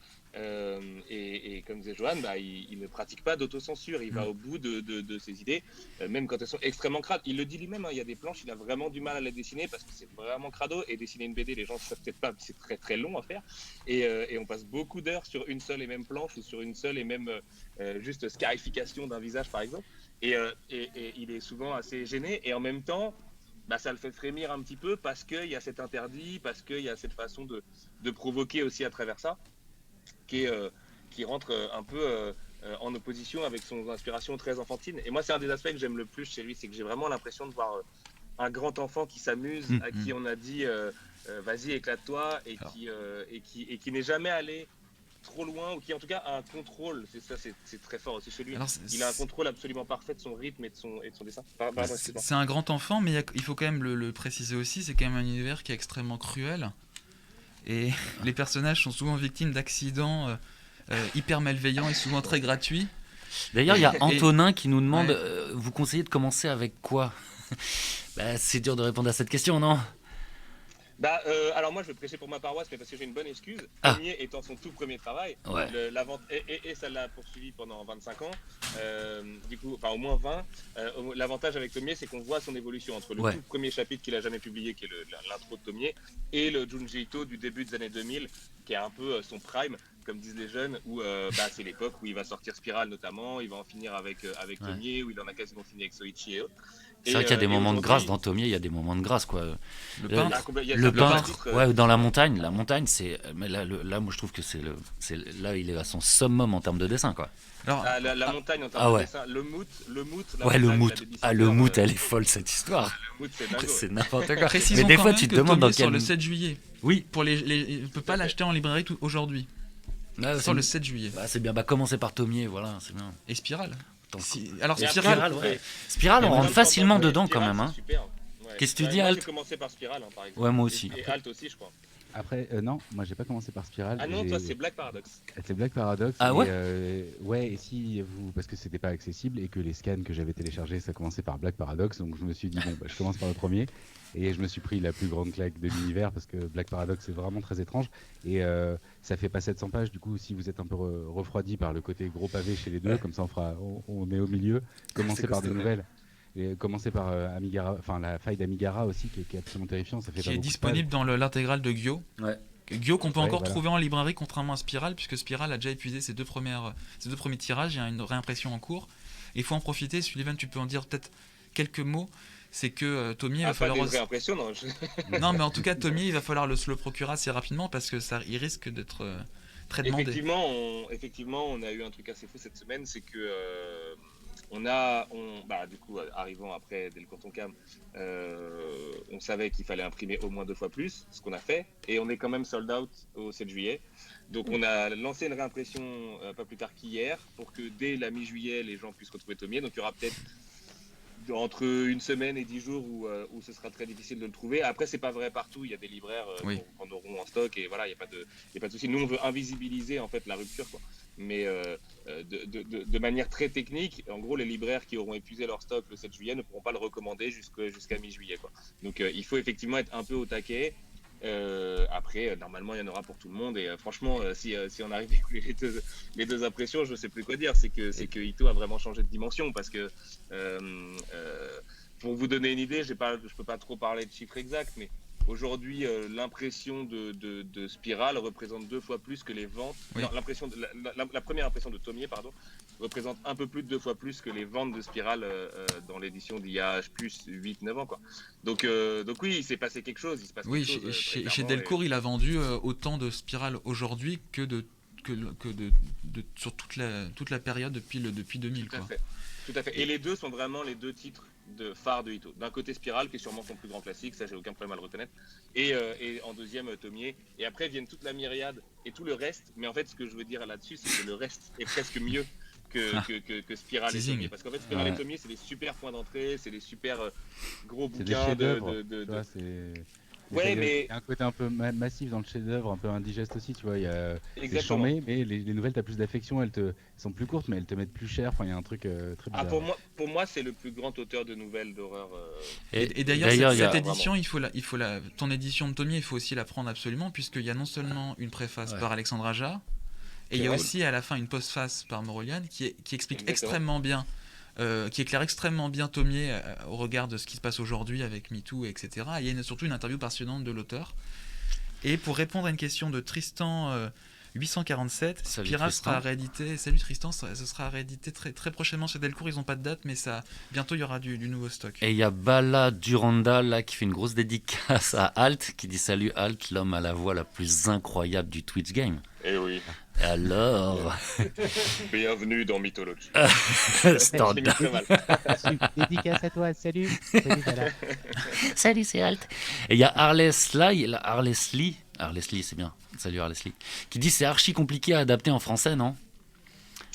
S4: Et comme disait Johan, il ne pratique pas d'autocensure, il va au bout de ses idées, même quand elles sont extrêmement crades. Il le dit lui-même, hein, il y a des planches, il a vraiment du mal à les dessiner parce que c'est vraiment crado, et dessiner une BD, les gens ne savent peut-être pas, c'est très très long à faire, et on passe beaucoup d'heures sur une seule et même planche, ou sur une seule et même juste scarification d'un visage par exemple, et il est souvent assez gêné, et en même temps, ça le fait frémir un petit peu parce qu'il y a cet interdit, parce qu'il y a cette façon de provoquer aussi à travers ça, qui rentre un peu en opposition avec son inspiration très enfantine. Et moi, c'est un des aspects que j'aime le plus chez lui, c'est que j'ai vraiment l'impression de voir un grand enfant qui s'amuse, à qui on a dit vas-y, éclate-toi, et qui n'est jamais allé trop loin, ou qui en tout cas a un contrôle. C'est très fort aussi chez lui.
S2: Alors,
S4: il a un contrôle absolument parfait de son rythme et de son dessin.
S2: C'est un grand enfant, mais il faut quand même le préciser aussi, c'est quand même un univers qui est extrêmement cruel. Et les personnages sont souvent victimes d'accidents hyper malveillants et souvent très gratuits.
S1: D'ailleurs, il y a Antonin qui nous demande vous conseillez de commencer avec quoi? C'est dur de répondre à cette question, non?
S4: Alors moi je vais prêcher pour ma paroisse, mais parce que j'ai une bonne excuse. Premier étant son tout premier travail, et ça l'a poursuivi pendant 25 ans, du coup, enfin au moins 20. L'avantage avec Tomier, c'est qu'on voit son évolution entre le tout premier chapitre qu'il a jamais publié, qui est l'intro de Tomier, et le Junji Ito du début des années 2000, qui est un peu son prime, comme disent les jeunes, où c'est l'époque où il va sortir Spiral notamment, il va en finir avec Tomier, où il en a quasiment fini avec Soichi et autres.
S1: C'est vrai qu'il y a des moments de grâce dans Tomier, il y a des moments de grâce, quoi.
S2: Le peintre,
S1: le peintre, dans la montagne, c'est. Mais là, moi je trouve que là, il est à son summum en termes de dessin, quoi.
S4: Alors, la montagne en termes de dessin, le mout.
S1: Le mout, elle est folle cette histoire.
S4: Le mout, c'est dingue.
S1: C'est n'importe quoi.
S2: Précisons
S1: mais des
S2: quand
S1: fois,
S2: même
S1: tu te
S2: que
S1: demandes dans
S2: Tomier
S1: quel.
S2: Sort le 7 juillet.
S1: Oui.
S2: On ne peut pas l'acheter en librairie aujourd'hui. Sort le 7 juillet.
S1: C'est bien. Commencer par Tomier, voilà, c'est bien.
S2: Et Spiral.
S1: Alors Spiral, on rentre facilement dedans quand même. Hein. Qu'est-ce que tu dis, Alt?
S4: J'ai commencé par Spiral, par exemple.
S1: Ouais, moi aussi.
S4: Et Alt aussi, je crois.
S3: Après, non, moi j'ai pas commencé par Spiral.
S4: Ah non, toi c'est Black Paradox.
S3: C'est Black Paradox.
S1: Ah ouais.
S3: Et si parce que c'était pas accessible et que les scans que j'avais téléchargés, ça commençait par Black Paradox, donc je me suis dit je commence par le premier, et je me suis pris la plus grande claque de l'univers parce que Black Paradox est vraiment très étrange, et ça fait pas 700 pages. Du coup, si vous êtes un peu refroidi par le côté gros pavé chez les deux, comme ça on est au milieu. Commencez par des nouvelles. Et commencer par Amigara, enfin la faille d'Amigara aussi, qui est absolument terrifiant. Ça fait
S2: qui est disponible dans l'intégrale de Gyo.
S1: Ouais.
S2: Gyo qu'on peut encore trouver en librairie, contrairement à Spiral, puisque Spiral a déjà épuisé ses deux premiers tirages. Il y a une réimpression en cours. Il faut en profiter. Sullivan, tu peux en dire peut-être quelques mots. C'est que Tomier va falloir.
S4: Pas des réimpressions, non.
S2: Non, mais en tout cas, Tomier, il va falloir se le procurer assez rapidement parce que il risque d'être très demandé.
S4: Effectivement, on a eu un truc assez fou cette semaine, c'est que du coup, arrivant après dès le Canton Cam, on savait qu'il fallait imprimer au moins 2 fois plus, ce qu'on a fait, et on est quand même sold out au 7 juillet. Donc on a lancé une réimpression pas plus tard qu'hier, pour que dès la mi-juillet, les gens puissent retrouver Tomier. Donc il y aura peut-être entre une semaine et 10 jours où ce sera très difficile de le trouver. Après, c'est pas vrai partout. Il y a des libraires
S2: Oui.
S4: qu'on auront en stock et voilà, il y a pas de souci. Nous, on veut invisibiliser en fait la rupture, quoi. Mais de manière très technique, en gros, les libraires qui auront épuisé leur stock le 7 juillet ne pourront pas le recommander jusqu'à mi-juillet, quoi. Donc, il faut effectivement être un peu au taquet. Après, normalement, il y en aura pour tout le monde. Et franchement, si on arrive à écouler les deux impressions, je ne sais plus quoi dire. C'est que Ito a vraiment changé de dimension. Parce que, pour vous donner une idée, je ne peux pas trop parler de chiffres exacts, mais aujourd'hui, l'impression de Spiral représente 2 fois plus que les ventes.
S2: Oui.
S4: Non, la première impression de Tomier, pardon, représente un peu plus de 2 fois plus que les ventes de Spiral dans l'édition d'il y a plus 8-9 ans, quoi. Donc oui, il s'est passé quelque chose. Il se passe
S2: Oui,
S4: quelque chose, très
S2: chez
S4: clairement,
S2: Delcourt, il a vendu autant de Spiral aujourd'hui que sur toute la période depuis 2000.
S4: Tout à
S2: Quoi.
S4: fait. Tout à fait. Et les deux sont vraiment les deux titres de phare de Ito. D'un côté Spiral, qui est sûrement son plus grand classique, ça j'ai aucun problème à le reconnaître. Et en deuxième, Tomier. Et après viennent toute la myriade et tout le reste. Mais en fait, ce que je veux dire là-dessus, c'est que le reste est presque mieux que Spiral et Tomier. Parce qu'en fait, Spiral et Tomier, c'est des super points d'entrée, c'est des super gros
S3: C'est des
S4: bouquins
S3: chefs-d'œuvre. Tu vois,
S4: Ouais, mais
S3: il y a un côté un peu massif dans le chef-d'œuvre, un peu indigeste aussi, tu vois. Il y a c'est
S4: exactement.
S3: charmé, mais les nouvelles, t'as plus d'affection, elles sont plus courtes, mais elles te mettent plus cher. Enfin, il y a un truc très bizarre.
S4: Pour moi, c'est le plus grand auteur de nouvelles d'horreur.
S2: Et d'ailleurs, cette
S1: il y a-
S2: édition, ton édition de Tomier, il faut aussi la prendre absolument, puisqu'il y a non seulement une préface par Alexandre Aja, et il y a aussi à la fin une postface par Morolian qui explique
S4: Exactement.
S2: extrêmement bien, qui éclaire extrêmement bien Tomier au regard de ce qui se passe aujourd'hui avec MeToo, etc. Et il y a surtout une interview passionnante de l'auteur. Et pour répondre à une question de Tristan 847,
S1: Salut,
S2: Spiral
S1: Tristan.
S2: sera réédité. Salut Tristan, ce sera réédité très, très prochainement chez Delcourt. Ils n'ont pas de date, mais bientôt il y aura du nouveau stock.
S1: Et il y a Bala Duranda là qui fait une grosse dédicace à Alt qui dit salut Alt, l'homme à la voix la plus incroyable du Twitch game.
S4: Eh oui.
S1: Alors,
S4: Bienvenue dans Mythologie.
S1: standard.
S4: J'ai mis très mal.
S3: Dédicace à toi, salut. Salut, voilà.
S1: Salut, c'est Alt. Et il y a Arleslie, c'est bien. Salut Arleslie. Qui dit c'est archi compliqué à adapter en français, non?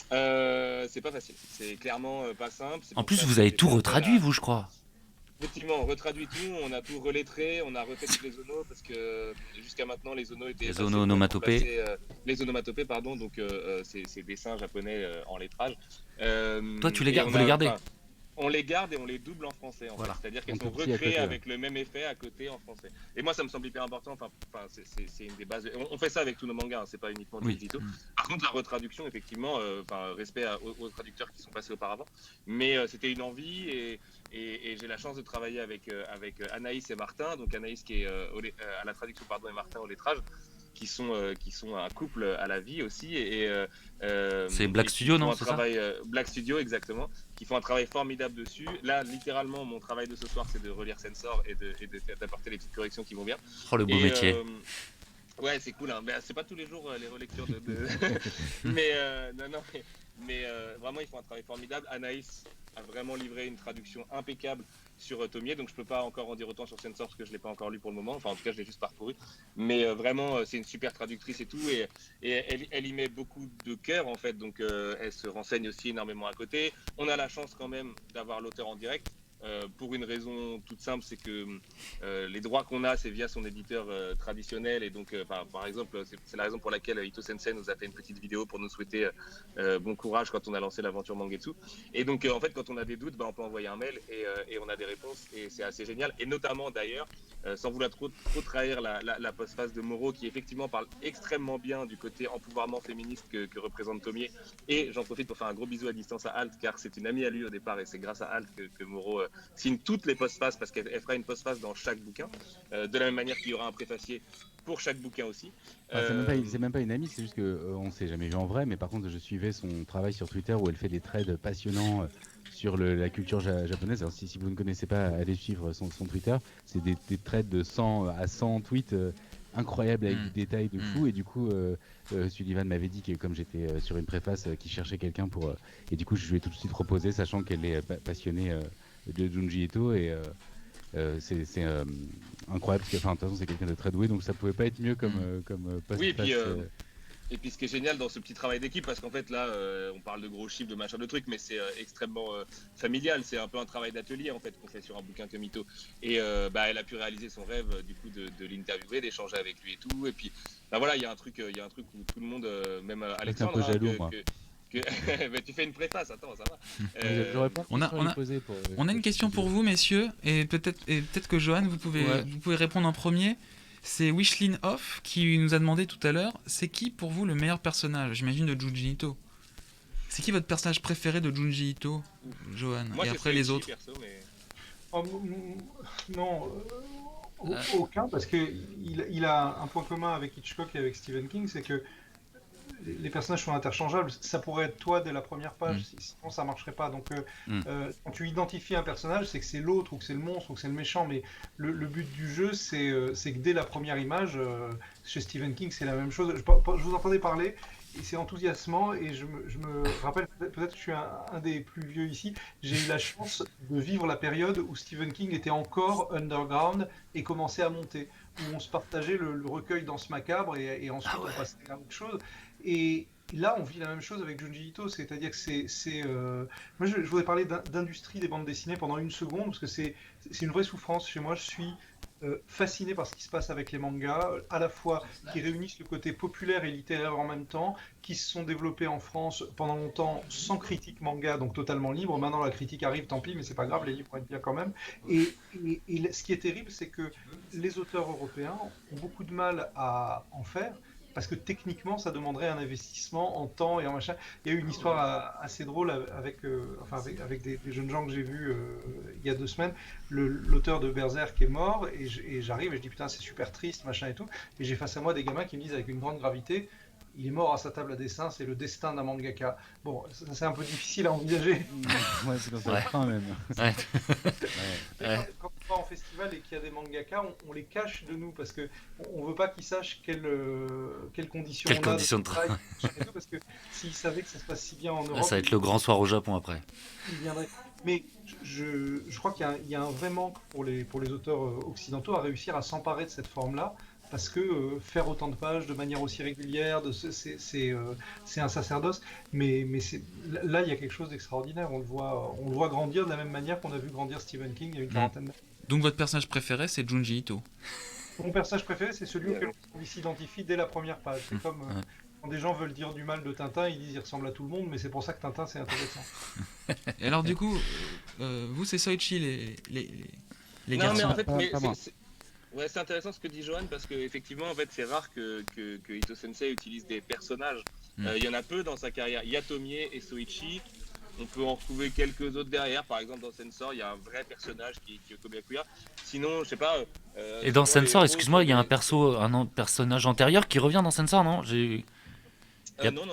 S4: C'est pas facile. C'est clairement pas simple. C'est
S1: En
S4: pour
S1: plus,
S4: ça
S1: vous
S4: que
S1: avez
S4: j'ai
S1: tout
S4: fait appel
S1: retraduit,
S4: à-
S1: vous, je crois.
S4: Effectivement, on retraduit tout, on a tout relettré, on a refait tous les onos parce que jusqu'à maintenant les onos étaient
S1: Les
S4: passés
S1: onomatopées.
S4: pour remplacer, les onomatopées, pardon, donc c'est dessins japonais en lettrage.
S1: Toi, tu
S4: Et
S1: vous les gardez.
S4: On les garde et on les double en français, en
S1: Voilà.
S4: fait. C'est-à-dire qu'elles
S3: On
S4: sont
S3: peut aussi à
S4: recréées
S3: côté,
S4: avec le même effet à côté en français. Et moi, ça me semble hyper important. Enfin, c'est une des bases. On fait ça avec tous nos mangas, hein, c'est pas uniquement du
S1: Oui.
S4: Tito. Par contre, la retraduction, effectivement, respect aux traducteurs qui sont passés auparavant. Mais c'était une envie et j'ai la chance de travailler avec Anaïs et Martin. Donc Anaïs qui est à la traduction, pardon, et Martin au lettrage. Qui sont un couple à la vie aussi.
S1: C'est Black
S4: et qui
S1: Studio,
S4: font
S1: non,
S4: un
S1: c'est ça
S4: travail, Black Studio, exactement. Qui font un travail formidable dessus. Là, littéralement, mon travail de ce soir, c'est de relire Sensor et d'apporter les petites corrections qui vont bien.
S1: Oh, le beau métier.
S4: Ouais, c'est cool. Hein. Mais c'est pas tous les jours les relectures mais mais vraiment, ils font un travail formidable. Anaïs a vraiment livré une traduction impeccable sur Tomier, donc je peux pas encore en dire autant sur Sensor parce que je l'ai pas encore lu pour le moment. Enfin, en tout cas, je l'ai juste parcouru. Mais vraiment, c'est une super traductrice et tout, et elle y met beaucoup de cœur en fait. Donc, elle se renseigne aussi énormément à côté. On a la chance quand même d'avoir l'auteur en direct. Pour une raison toute simple, c'est que les droits qu'on a, c'est via son éditeur traditionnel. Et donc, par exemple, c'est la raison pour laquelle Ito Sensei nous a fait une petite vidéo pour nous souhaiter bon courage quand on a lancé l'aventure Mangetsu. Et donc, en fait, quand on a des doutes, on peut envoyer un mail et on a des réponses. Et c'est assez génial. Et notamment, d'ailleurs, sans vouloir trop trahir la postface de Moro, qui effectivement parle extrêmement bien du côté empouvoirment féministe que représente Tomier. Et j'en profite pour faire un gros bisou à distance à Alt, car c'est une amie à lui au départ. Et c'est grâce à Alt que Moro signe toutes les postfaces, parce qu'elle fera une postface dans chaque bouquin, de la même manière qu'il y aura un préfacier pour chaque bouquin aussi.
S3: C'est même pas une amie, c'est juste que on s'est jamais vu en vrai, mais par contre je suivais son travail sur Twitter où elle fait des trades passionnants sur la culture japonaise. Alors si vous ne connaissez pas, allez suivre son Twitter. C'est des trades de 100 à 100 tweets incroyables avec du détail de fou. Et du coup, Sullivan m'avait dit que comme j'étais sur une préface qui cherchait quelqu'un pour... et du coup je lui ai tout de suite proposé, sachant qu'elle est passionnée de Junji Ito et c'est incroyable parce que de toute façon c'est quelqu'un de très doué, donc ça pouvait pas être mieux comme post-face.
S4: Oui, et puis Et puis ce qui est génial dans ce petit travail d'équipe, parce qu'en fait là, on parle de gros chiffres, de machin, de trucs, mais c'est extrêmement familial. C'est un peu un travail d'atelier en fait qu'on fait sur un bouquin Tomito. Et elle a pu réaliser son rêve du coup de l'interviewer, d'échanger avec lui et tout. Et puis voilà, il y a un truc où tout le monde, même Alexandre,
S3: un peu jaloux, moi.
S4: Mais tu fais une préface, attends, ça va.
S3: J'aurais pas
S2: on a-
S3: question à
S2: on
S3: lui
S2: a-
S3: poser pour,
S2: On a une question pour vous, messieurs, et peut-être que Johan, vous pouvez répondre en premier. C'est Wishlin Off qui nous a demandé tout à l'heure, c'est qui pour vous le meilleur personnage, j'imagine, de Junji Ito? C'est qui votre personnage préféré de Junji Ito, Johan?
S4: Moi,
S2: Et
S4: c'est
S2: après les
S4: Soichi,
S2: autres.
S4: perso, mais...
S5: Oh, non, aucun, parce que il a un point commun avec Hitchcock et avec Stephen King, c'est que les personnages sont interchangeables. Ça pourrait être toi dès la première page, sinon ça marcherait pas. Donc quand tu identifies un personnage, c'est que c'est l'autre, ou que c'est le monstre, ou que c'est le méchant. Mais le but du jeu, c'est que dès la première image, chez Stephen King, c'est la même chose. Je vous entendais parler, et c'est enthousiasmant, et je me rappelle, peut-être que je suis un des plus vieux ici, j'ai eu la chance de vivre la période où Stephen King était encore underground et commençait à monter, où on se partageait le recueil dans ce macabre, et ensuite on passait à autre chose. Et là, on vit la même chose avec Junji Ito, c'est-à-dire que moi, je voudrais parler d'industrie des bandes dessinées pendant une seconde, parce que c'est une vraie souffrance chez moi. Je suis fasciné par ce qui se passe avec les mangas, à la fois qui réunissent le côté populaire et littéraire en même temps, qui se sont développés en France pendant longtemps sans critique manga, donc totalement libre. Maintenant, la critique arrive, tant pis, mais c'est pas grave, les livres vont être bien quand même. Et ce qui est terrible, c'est que les auteurs européens ont beaucoup de mal à en faire, parce que techniquement, ça demanderait un investissement en temps et en machin. Il y a eu une histoire assez drôle avec des jeunes gens que j'ai vus il y a 2 semaines. L'auteur de Berserk est mort, et j'arrive et je dis putain, c'est super triste, machin et tout. Et j'ai face à moi des gamins qui me disent avec une grande gravité, il est mort à sa table à dessin, c'est le destin d'un mangaka. Bon, ça c'est un peu difficile à envisager.
S3: Ouais, c'est dans ça craint même.
S1: Ouais.
S5: Quand on va en festival et qu'il y a des mangakas, on les cache de nous, parce que on veut pas qu'ils sachent quelles conditions
S1: Quelles
S5: on a
S1: conditions de travail.
S5: et tout, parce que s'ils savaient que ça se passe si bien en Europe,
S1: Ça va être le grand soir au Japon après.
S5: ils viendraient. Mais je crois qu'il y a un vrai manque pour les auteurs occidentaux à réussir à s'emparer de cette forme-là, parce que faire autant de pages de manière aussi régulière, c'est un sacerdoce. Mais là, il y a quelque chose d'extraordinaire. On le voit grandir de la même manière qu'on a vu grandir Stephen King il y a une quarantaine d'années.
S2: Donc votre personnage préféré, c'est Junji Ito.
S5: Mon personnage préféré, c'est celui auquel on s'identifie dès la première page. C'est comme quand des gens veulent dire du mal de Tintin, ils disent il ressemble à tout le monde, mais c'est pour ça que Tintin, c'est intéressant.
S2: Et alors du coup, vous c'est Soichi les
S4: Non,
S2: garçons.
S4: mais en fait,
S3: Pas moi.
S4: c'est intéressant ce que dit Johan, parce qu'effectivement, en fait, c'est rare que Ito Sensei utilise des personnages. Il y en a peu dans sa carrière. Il y a Tomie et Soichi. On peut en retrouver quelques autres derrière. Par exemple, dans Sensor, il y a un vrai personnage qui est Kobayakuya. Sinon, je sais pas.
S1: Et dans
S4: souvent, les
S1: Sensor,
S4: héros,
S1: excuse-moi, il y a un
S4: c'est
S1: personnage antérieur qui revient dans Sensor, non?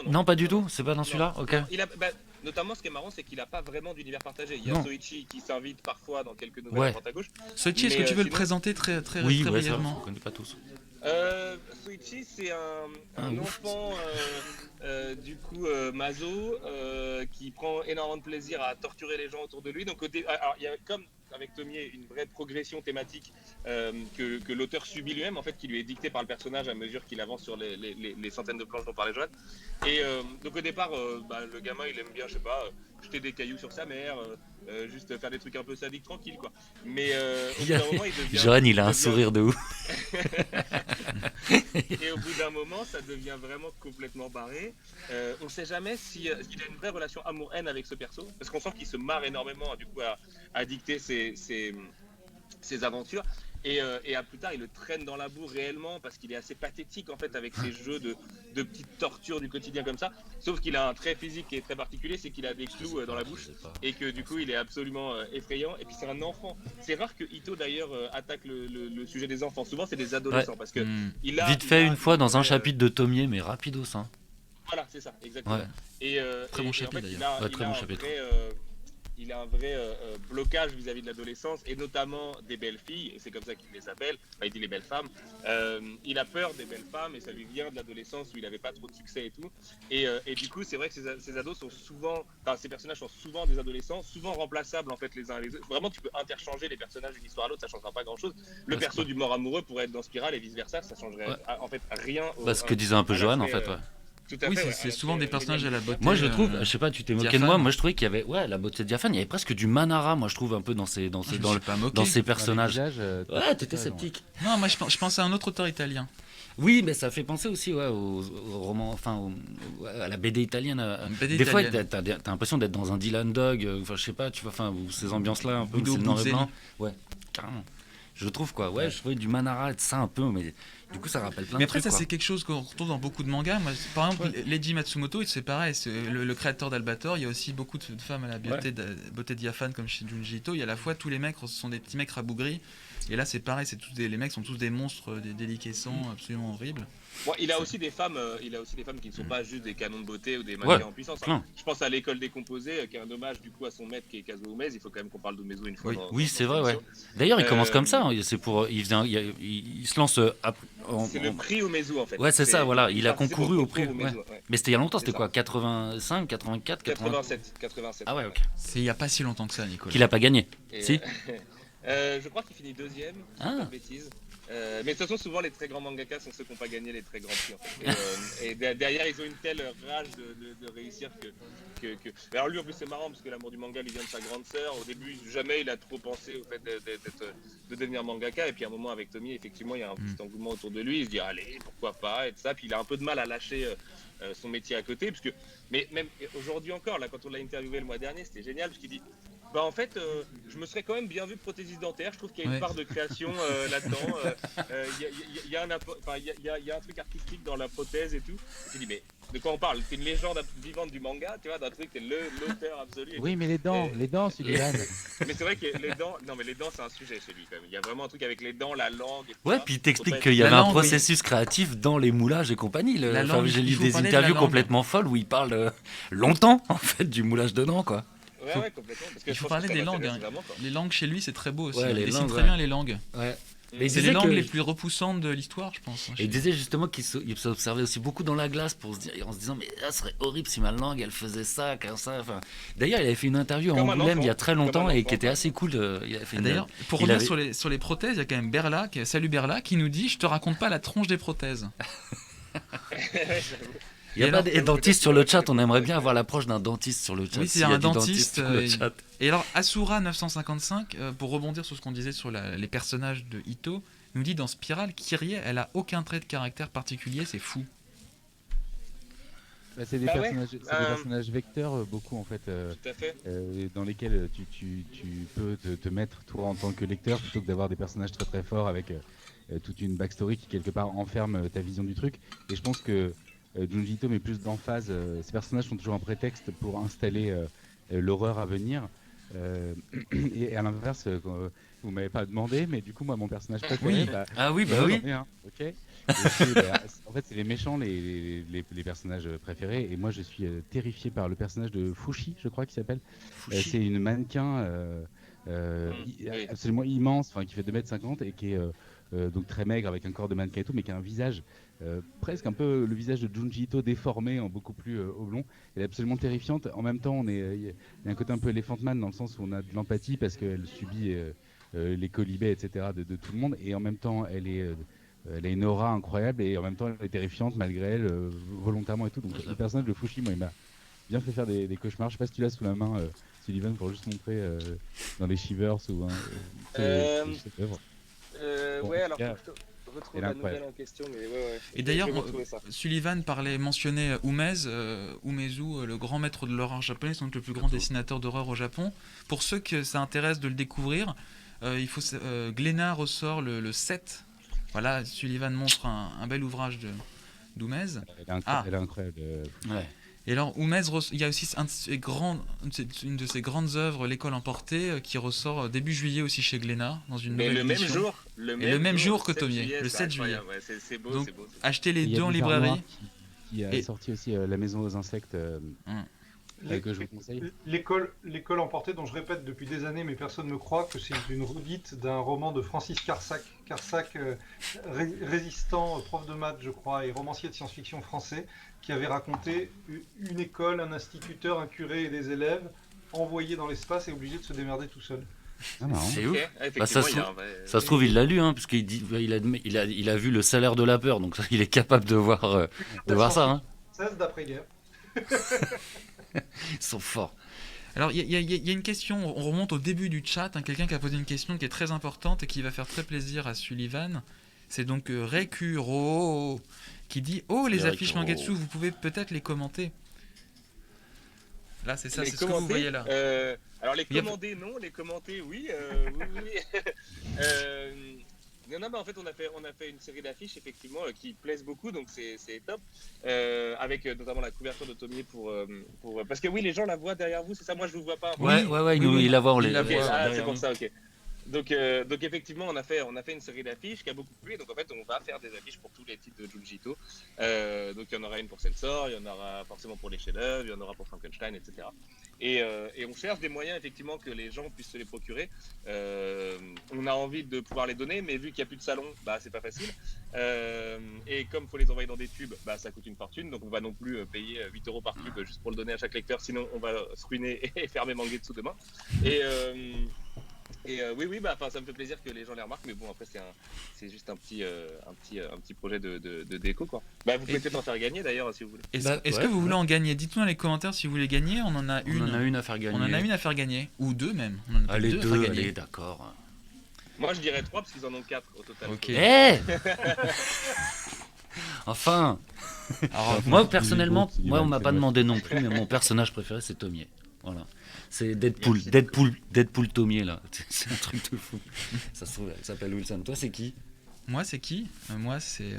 S1: Non, pas du tout. C'est pas dans celui-là. Ok.
S4: Notamment, ce qui est marrant, c'est qu'il n'a pas vraiment d'univers partagé. Il y a
S1: Non.
S4: Soichi qui s'invite parfois dans quelques nouvelles
S1: Ouais.
S4: à droite à gauche.
S2: Soichi, est-ce que
S4: Mais,
S2: tu veux le
S4: sinon-
S2: présenter très
S1: Oui, ouais, ça,
S2: brièvement?
S1: je connais pas tous.
S4: Soichi, c'est un
S1: Ouf.
S4: enfant du coup maso qui prend énormément de plaisir à torturer les gens autour de lui. Donc alors, il y a comme avec Tomie une vraie progression thématique que l'auteur subit lui-même, en fait, qui lui est dictée par le personnage à mesure qu'il avance sur les centaines de planches dont parlait Joanne. Et donc au départ, le gamin il aime bien, je sais pas, jeter des cailloux sur sa mère, juste faire des trucs un peu sadiques tranquilles quoi. Mais au bout d'un moment il devient...
S1: Johan, il a un
S4: devient-
S1: sourire de ouf.
S4: Et au bout d'un moment, ça devient vraiment complètement barré. On ne sait jamais s'il a une vraie relation amour-haine avec ce perso, parce qu'on sent qu'il se marre énormément du coup, à dicter ses aventures. Et à plus tard, il le traîne dans la boue réellement, parce qu'il est assez pathétique en fait avec ses jeux de petites tortures du quotidien comme ça. Sauf qu'il a un trait physique qui est très particulier, c'est qu'il a des clous dans la bouche. Et que du coup il est absolument effrayant, et puis c'est un enfant. C'est rare que Ito d'ailleurs attaque le sujet des enfants, souvent c'est des adolescents, parce que il a,
S1: Vite fait
S4: il a
S1: une fois dans un
S4: vrai,
S1: chapitre de Tomie, mais rapidos. Hein.
S4: voilà, c'est ça, exactement.
S1: Ouais.
S4: Et,
S2: Très bon
S4: en
S2: chapitre,
S4: fait,
S2: d'ailleurs.
S1: Ouais, très bon chapitre.
S4: Il a un vrai blocage vis-à-vis de l'adolescence, et notamment des belles filles, et c'est comme ça qu'il les appelle, il dit les belles femmes. Il a peur des belles femmes, et ça lui vient de l'adolescence où il n'avait pas trop de succès et tout. Et du coup, c'est vrai que ces ados sont souvent, ces personnages sont souvent des adolescents, souvent remplaçables en fait les uns les autres. Vraiment, tu peux interchanger les personnages d'une histoire à l'autre, ça changera pas grand-chose. Le
S1: Ouais,
S4: perso du mort amoureux pourrait être dans Spirale et vice versa, ça changerait en fait rien.
S1: Bah, ce que disait un peu Johan en fait. Ouais.
S4: Tout à
S2: Oui,
S4: fait.
S2: c'est souvent des personnages à la beauté.
S1: Moi, je trouve, je sais pas, tu t'es moqué de
S2: diaphane.
S1: moi. Moi, je trouvais qu'il y avait, la beauté diaphane. Il y avait presque du Manara, moi, je trouve, un peu dans
S2: Je me suis pas moqué.
S1: dans ces
S3: Dans les
S1: personnages.
S3: visages,
S1: Ouais, t'étais
S3: t'as raison, ouais.
S1: sceptique.
S2: Non, moi je pense à un autre auteur italien.
S1: Oui, mais ça fait penser aussi au roman, à la BD italienne.
S2: Une BD
S1: Des fois,
S2: italienne.
S1: t'as l'impression d'être dans un Dylan Dog, je sais pas, tu vois, ou ces ambiances-là, un peu, où
S2: Guido
S1: c'est le noir et
S2: Buzzelli.
S1: blanc. Ouais, carrément. Je trouve, quoi. Ouais, je trouvais du Manara, de ça un peu, mais du coup, ça rappelle plein
S2: Mais
S1: de
S2: après,
S1: trucs,
S2: ça,
S1: quoi.
S2: c'est quelque chose qu'on retrouve dans beaucoup de mangas. Moi, par exemple, Leiji Matsumoto, c'est pareil. C'est le créateur d'Albator. Il y a aussi beaucoup de femmes à la beauté diaphane, comme chez Junji Ito. Il y a à la fois tous les mecs, ce sont des petits mecs rabougris. Et là, c'est pareil. Les mecs sont tous des monstres, des déliquescents, absolument horribles.
S4: Bon, il a aussi des femmes qui ne sont pas juste des canons de beauté ou des mannequins en puissance.
S1: plein.
S4: Je pense à l'école décomposée, qui est un hommage du coup à son maître qui est Kazuo Umezu. Il faut quand même qu'on parle d'Umezu une fois.
S1: Oui, c'est
S4: dans
S1: vrai,
S4: cette
S1: ouais.
S4: émission.
S1: D'ailleurs, il commence comme ça.
S4: Euh,
S1: Il se lance.
S4: C'est le prix Umezu en fait.
S1: Ouais, c'est ça, voilà. Il a
S4: participe
S1: concouru au
S4: concours
S1: prix.
S4: Umezu,
S1: Ouais.
S4: ouais.
S1: Mais c'était il y a longtemps,
S4: C'est
S1: c'était
S4: ça.
S1: quoi 85, 84, 80...
S4: 87.
S1: Ah ouais, ok.
S2: C'est il n'y a pas si longtemps que ça, Nicolas.
S1: Qu'il a pas gagné.
S4: Et,
S1: Si.
S4: je crois qu'il finit deuxième, si je dis
S1: Ah.
S4: pas de bêtises. Mais de toute façon, souvent les très grands mangakas sont ceux qui n'ont pas gagné les très grands prix. En fait. Et derrière, ils ont une telle rage de réussir que. Mais alors lui, en plus, c'est marrant parce que l'amour du manga lui vient de sa grande sœur. Au début, jamais il a trop pensé au fait de devenir mangaka. Et puis à un moment, avec Tommy, effectivement, il y a un petit engouement autour de lui. Il se dit, allez, pourquoi pas, et tout ça. Puis il a un peu de mal à lâcher son métier à côté. Parce que, mais même aujourd'hui encore, là, quand on l'a interviewé le mois dernier, c'était génial parce qu'il dit. Bah en fait, je me serais quand même bien vu prothésiste dentaire. Je trouve qu'il y a une part de création là-dedans. Il y a un truc artistique dans la prothèse et tout. Et tu dis mais de quoi on parle? C'est une légende vivante du manga, tu vois, d'un truc, t'es l'auteur absolu.
S3: Oui, mais les dents, Sullivan.
S4: Mais c'est vrai que les dents, non mais les dents c'est un sujet chez lui quand même. Il y a vraiment un truc avec les dents, la langue. Et tout
S1: Ouais,
S4: ça.
S1: puis il t'explique
S4: Faut pas
S1: qu'il y
S4: être-
S1: avait
S2: La
S1: un
S2: langue,
S1: processus créatif dans les moulages et compagnie.
S2: La langue,
S1: J'ai
S2: il
S1: lu
S2: faut
S1: des
S2: parler de la
S1: interviews
S2: langue.
S1: complètement folles où il parle longtemps, en fait, du moulage de dents, quoi.
S4: Ouais, complètement. Parce que
S2: Il
S4: je
S2: faut
S4: pense que
S2: parler
S4: ça
S2: des langues.
S4: m'intéresse vraiment, quoi.
S2: Les langues chez lui, c'est très beau aussi.
S1: Ouais,
S2: Il
S1: les
S2: dessine
S1: langues,
S2: très
S1: ouais.
S2: bien les langues.
S1: Ouais. Mais il
S2: C'est les
S1: disait
S2: langues
S1: que-
S2: les plus repoussantes de l'histoire, je pense.
S1: Et il disait justement qu'il s'observait aussi beaucoup dans la glace en se disant mais ça serait horrible si ma langue elle faisait ça, comme ça. Enfin, d'ailleurs, il avait fait une interview à
S4: Comme un
S1: Angoulême
S4: enfant.
S1: il y a très
S4: Comme
S1: longtemps
S4: un
S1: et
S4: enfant.
S1: qui était assez cool. Il avait fait une-
S2: D'ailleurs, pour
S1: il
S2: revenir
S1: avait-
S2: sur les prothèses, il y a quand même Berla, salut Berla, qui nous dit: je te raconte pas la tronche des prothèses.
S1: Il y a
S2: Et
S1: pas
S2: alors-
S1: des dentistes sur le chat. On aimerait bien avoir l'approche d'un dentiste sur le chat.
S2: Oui,
S1: s'il
S2: c'est
S1: y a
S2: un
S1: des
S2: dentiste,
S1: dentistes sur le chat.
S2: Et alors, Asura 955, pour rebondir sur ce qu'on disait sur les personnages de Ito, nous dit dans Spiral, Kyrie, elle a aucun trait de caractère particulier, c'est fou.
S3: Bah, c'est des
S4: Bah ouais.
S3: personnages, c'est des personnages vecteurs, beaucoup en fait,
S4: Tout à fait.
S3: dans lesquels tu peux te mettre toi en tant que lecteur plutôt que d'avoir des personnages très très forts avec toute une backstory qui quelque part enferme ta vision du truc. Et je pense que Junji Ito met plus d'emphase. Ces personnages sont toujours un prétexte pour installer l'horreur à venir. Et à l'inverse, vous m'avez pas demandé, mais du coup moi mon personnage préféré,
S2: Oui.
S1: Ah oui, bah
S3: j'en
S1: oui.
S3: ai un, ok. Et en fait, c'est les méchants, les personnages préférés. Et moi, je suis terrifié par le personnage de Fushi, je crois qu'il s'appelle.
S1: Fushi.
S3: C'est une mannequin
S4: Oui.
S3: absolument immense, qui fait 2,50 m et qui est donc très maigre avec un corps de mannequin et tout, mais qui a un visage presque un peu le visage de Junji Ito déformé en beaucoup plus oblong. Elle est absolument terrifiante. En même temps, il y a un côté un peu Elephant Man dans le sens où on a de l'empathie parce qu'elle subit les colibets, etc. de tout le monde. Et en même temps, elle a une aura incroyable et en même temps elle est terrifiante malgré elle, volontairement et tout. Donc le personnage de Fushi, moi, il m'a bien fait faire des cauchemars. Je sais pas si tu l'as sous la main, Sullivan, pour juste montrer dans les Shivers ou
S4: Euh,
S3: c'est chef-d'œuvre. Bon,
S4: Ouais,
S3: en
S4: alors
S3: tout cas,
S4: faut que je retrouve
S3: elle est
S4: la
S3: incroyable.
S4: nouvelle en question, mais ouais.
S2: Et d'ailleurs,
S4: Je vais retrouver ça.
S2: Sullivan mentionnait Umezu, le grand maître de l'horreur japonais, c'est donc le plus grand dessinateur d'horreur au Japon. Pour ceux que ça intéresse de le découvrir, Glénat ressort le 7. Voilà, Sullivan montre un bel ouvrage d'Umez.
S3: Elle est incroyable.
S1: Ouais.
S2: Et alors, Umez, il y a aussi une de ses grandes œuvres, L'école emportée, qui ressort début juillet aussi chez Glénat, dans une
S4: Mais
S2: nouvelle
S4: le même
S2: édition.
S4: jour,
S2: le même jour que
S4: 7
S2: Tomier,
S4: juillet,
S2: le
S4: c'est
S2: 7 juillet.
S4: incroyable, ouais, c'est beau,
S2: Donc,
S4: c'est beau.
S2: Achetez les
S3: Il y
S2: deux
S3: a
S2: en
S3: Bizarre
S2: librairie.
S3: Noir qui a
S2: Et-
S3: sorti aussi La Maison aux insectes, que je vous conseille.
S5: L'école emportée, dont je répète depuis des années, mais personne ne me croit, que c'est une redite d'un roman de Francis Carsac. Carsac, résistant, prof de maths, je crois, et romancier de science-fiction français, qui avait raconté une école, un instituteur, un curé et des élèves envoyés dans l'espace et obligés de se démerder tout seuls.
S3: Ah, marrant.
S1: C'est
S4: Ok,
S1: ouf.
S4: effectivement,
S1: Bah, ça
S4: il y a un vrai-
S1: Ça se trouve, il l'a lu, hein, parce qu'il dit, il a vu le salaire de la peur, donc il est capable de voir ça. Hein.
S5: française d'après-guerre.
S1: Ils sont forts.
S2: Alors, il y a une question, on remonte au début du chat, hein, quelqu'un qui a posé une question qui est très importante et qui va faire très plaisir à Sullivan. C'est donc Rekuro qui dit « Oh, les affiches
S1: Rekuro.
S2: Mangetsu, vous pouvez peut-être les commenter ?» Là, c'est ça,
S4: Les
S2: c'est ce que vous
S4: commenter,
S2: voyez là.
S4: alors les
S2: Il y a-
S4: commander non, les commenter oui. Oui. Non, mais en fait on a fait une série d'affiches effectivement qui plaisent beaucoup, donc c'est top. Avec notamment la couverture de Tomier pour parce que oui, les gens la voient derrière vous, c'est ça. Moi je vous vois pas.
S1: Ouais,
S2: oui,
S1: il la voit, on
S2: il
S1: les
S2: la
S4: Ok,
S2: voit
S4: c'est
S2: derrière
S4: pour
S2: nous.
S4: ça, ok. Donc effectivement, on a fait une série d'affiches qui a beaucoup plu. Donc en fait, on va faire des affiches pour tous les titres de Junji Ito. Donc il y en aura une pour Sensor, il y en aura forcément pour les chefs-d'œuvre, il y en aura pour Frankenstein, etc. Et on cherche des moyens effectivement que les gens puissent se les procurer. On a envie de pouvoir les donner, mais vu qu'il n'y a plus de salon, bah c'est pas facile. Et comme il faut les envoyer dans des tubes, bah ça coûte une fortune. Donc on va non plus payer 8 € par tube juste pour le donner à chaque lecteur, sinon on va se ruiner et fermer Mangetsu demain. Et oui, bah, ça me fait plaisir que les gens les remarquent, mais bon, après, c'est juste un petit projet de déco, quoi. Bah, vous pouvez peut-être en faire gagner d'ailleurs, si vous voulez.
S2: Est-ce que vous voulez en gagner? Dites-nous dans les commentaires si vous voulez gagner. On en a
S1: On en a une à faire gagner.
S2: On en a une à faire gagner. Ou deux même. On en a
S1: Allez,
S2: deux à faire
S1: deux,
S2: gagner.
S1: allez, d'accord.
S4: Moi, je dirais 3 parce qu'ils en ont 4 au total.
S2: Ok.
S1: Eh Enfin,
S2: Alors,
S1: moi personnellement,
S3: Sullivan,
S1: moi on m'a
S3: c'est
S1: pas
S3: vrai.
S1: demandé non plus, mais mon personnage préféré c'est Tomier. Voilà. C'est Deadpool Tomier là. C'est un truc de fou. Ça se trouve, il s'appelle Wilson. Toi c'est qui?
S2: moi, c'est qui? Moi, c'est.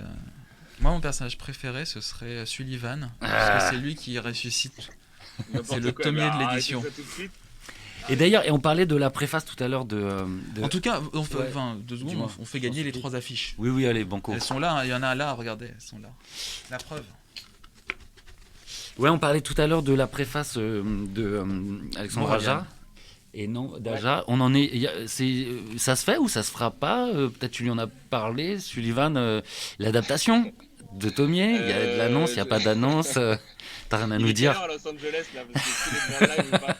S2: Moi, mon personnage préféré, ce serait Sullivan. Parce que c'est lui qui ressuscite. C'est le Tomier de l'édition.
S1: Et d'ailleurs, et on parlait de la préface tout à l'heure de.
S2: En tout cas, on fait,
S1: Ouais.
S2: enfin, 2 secondes,
S1: Dis-moi.
S2: on fait gagner les 3 affiches.
S1: Oui, allez, banco.
S2: Elles sont là, hein, il y en a là, regardez, elles sont là. La preuve.
S1: Ouais, on parlait tout à l'heure de la préface de Alexandre
S2: Moravian.
S1: Aja. Et non, d'Aja, on en est. Ça se fait ou ça se fera pas? Peut-être tu lui en as parlé, Sullivan, l'adaptation de Tomier. Il y a de l'annonce, il n'y a pas d'annonce. T'as rien à nous dire.
S4: à Los Angeles, là, parce que est devant live ou pas.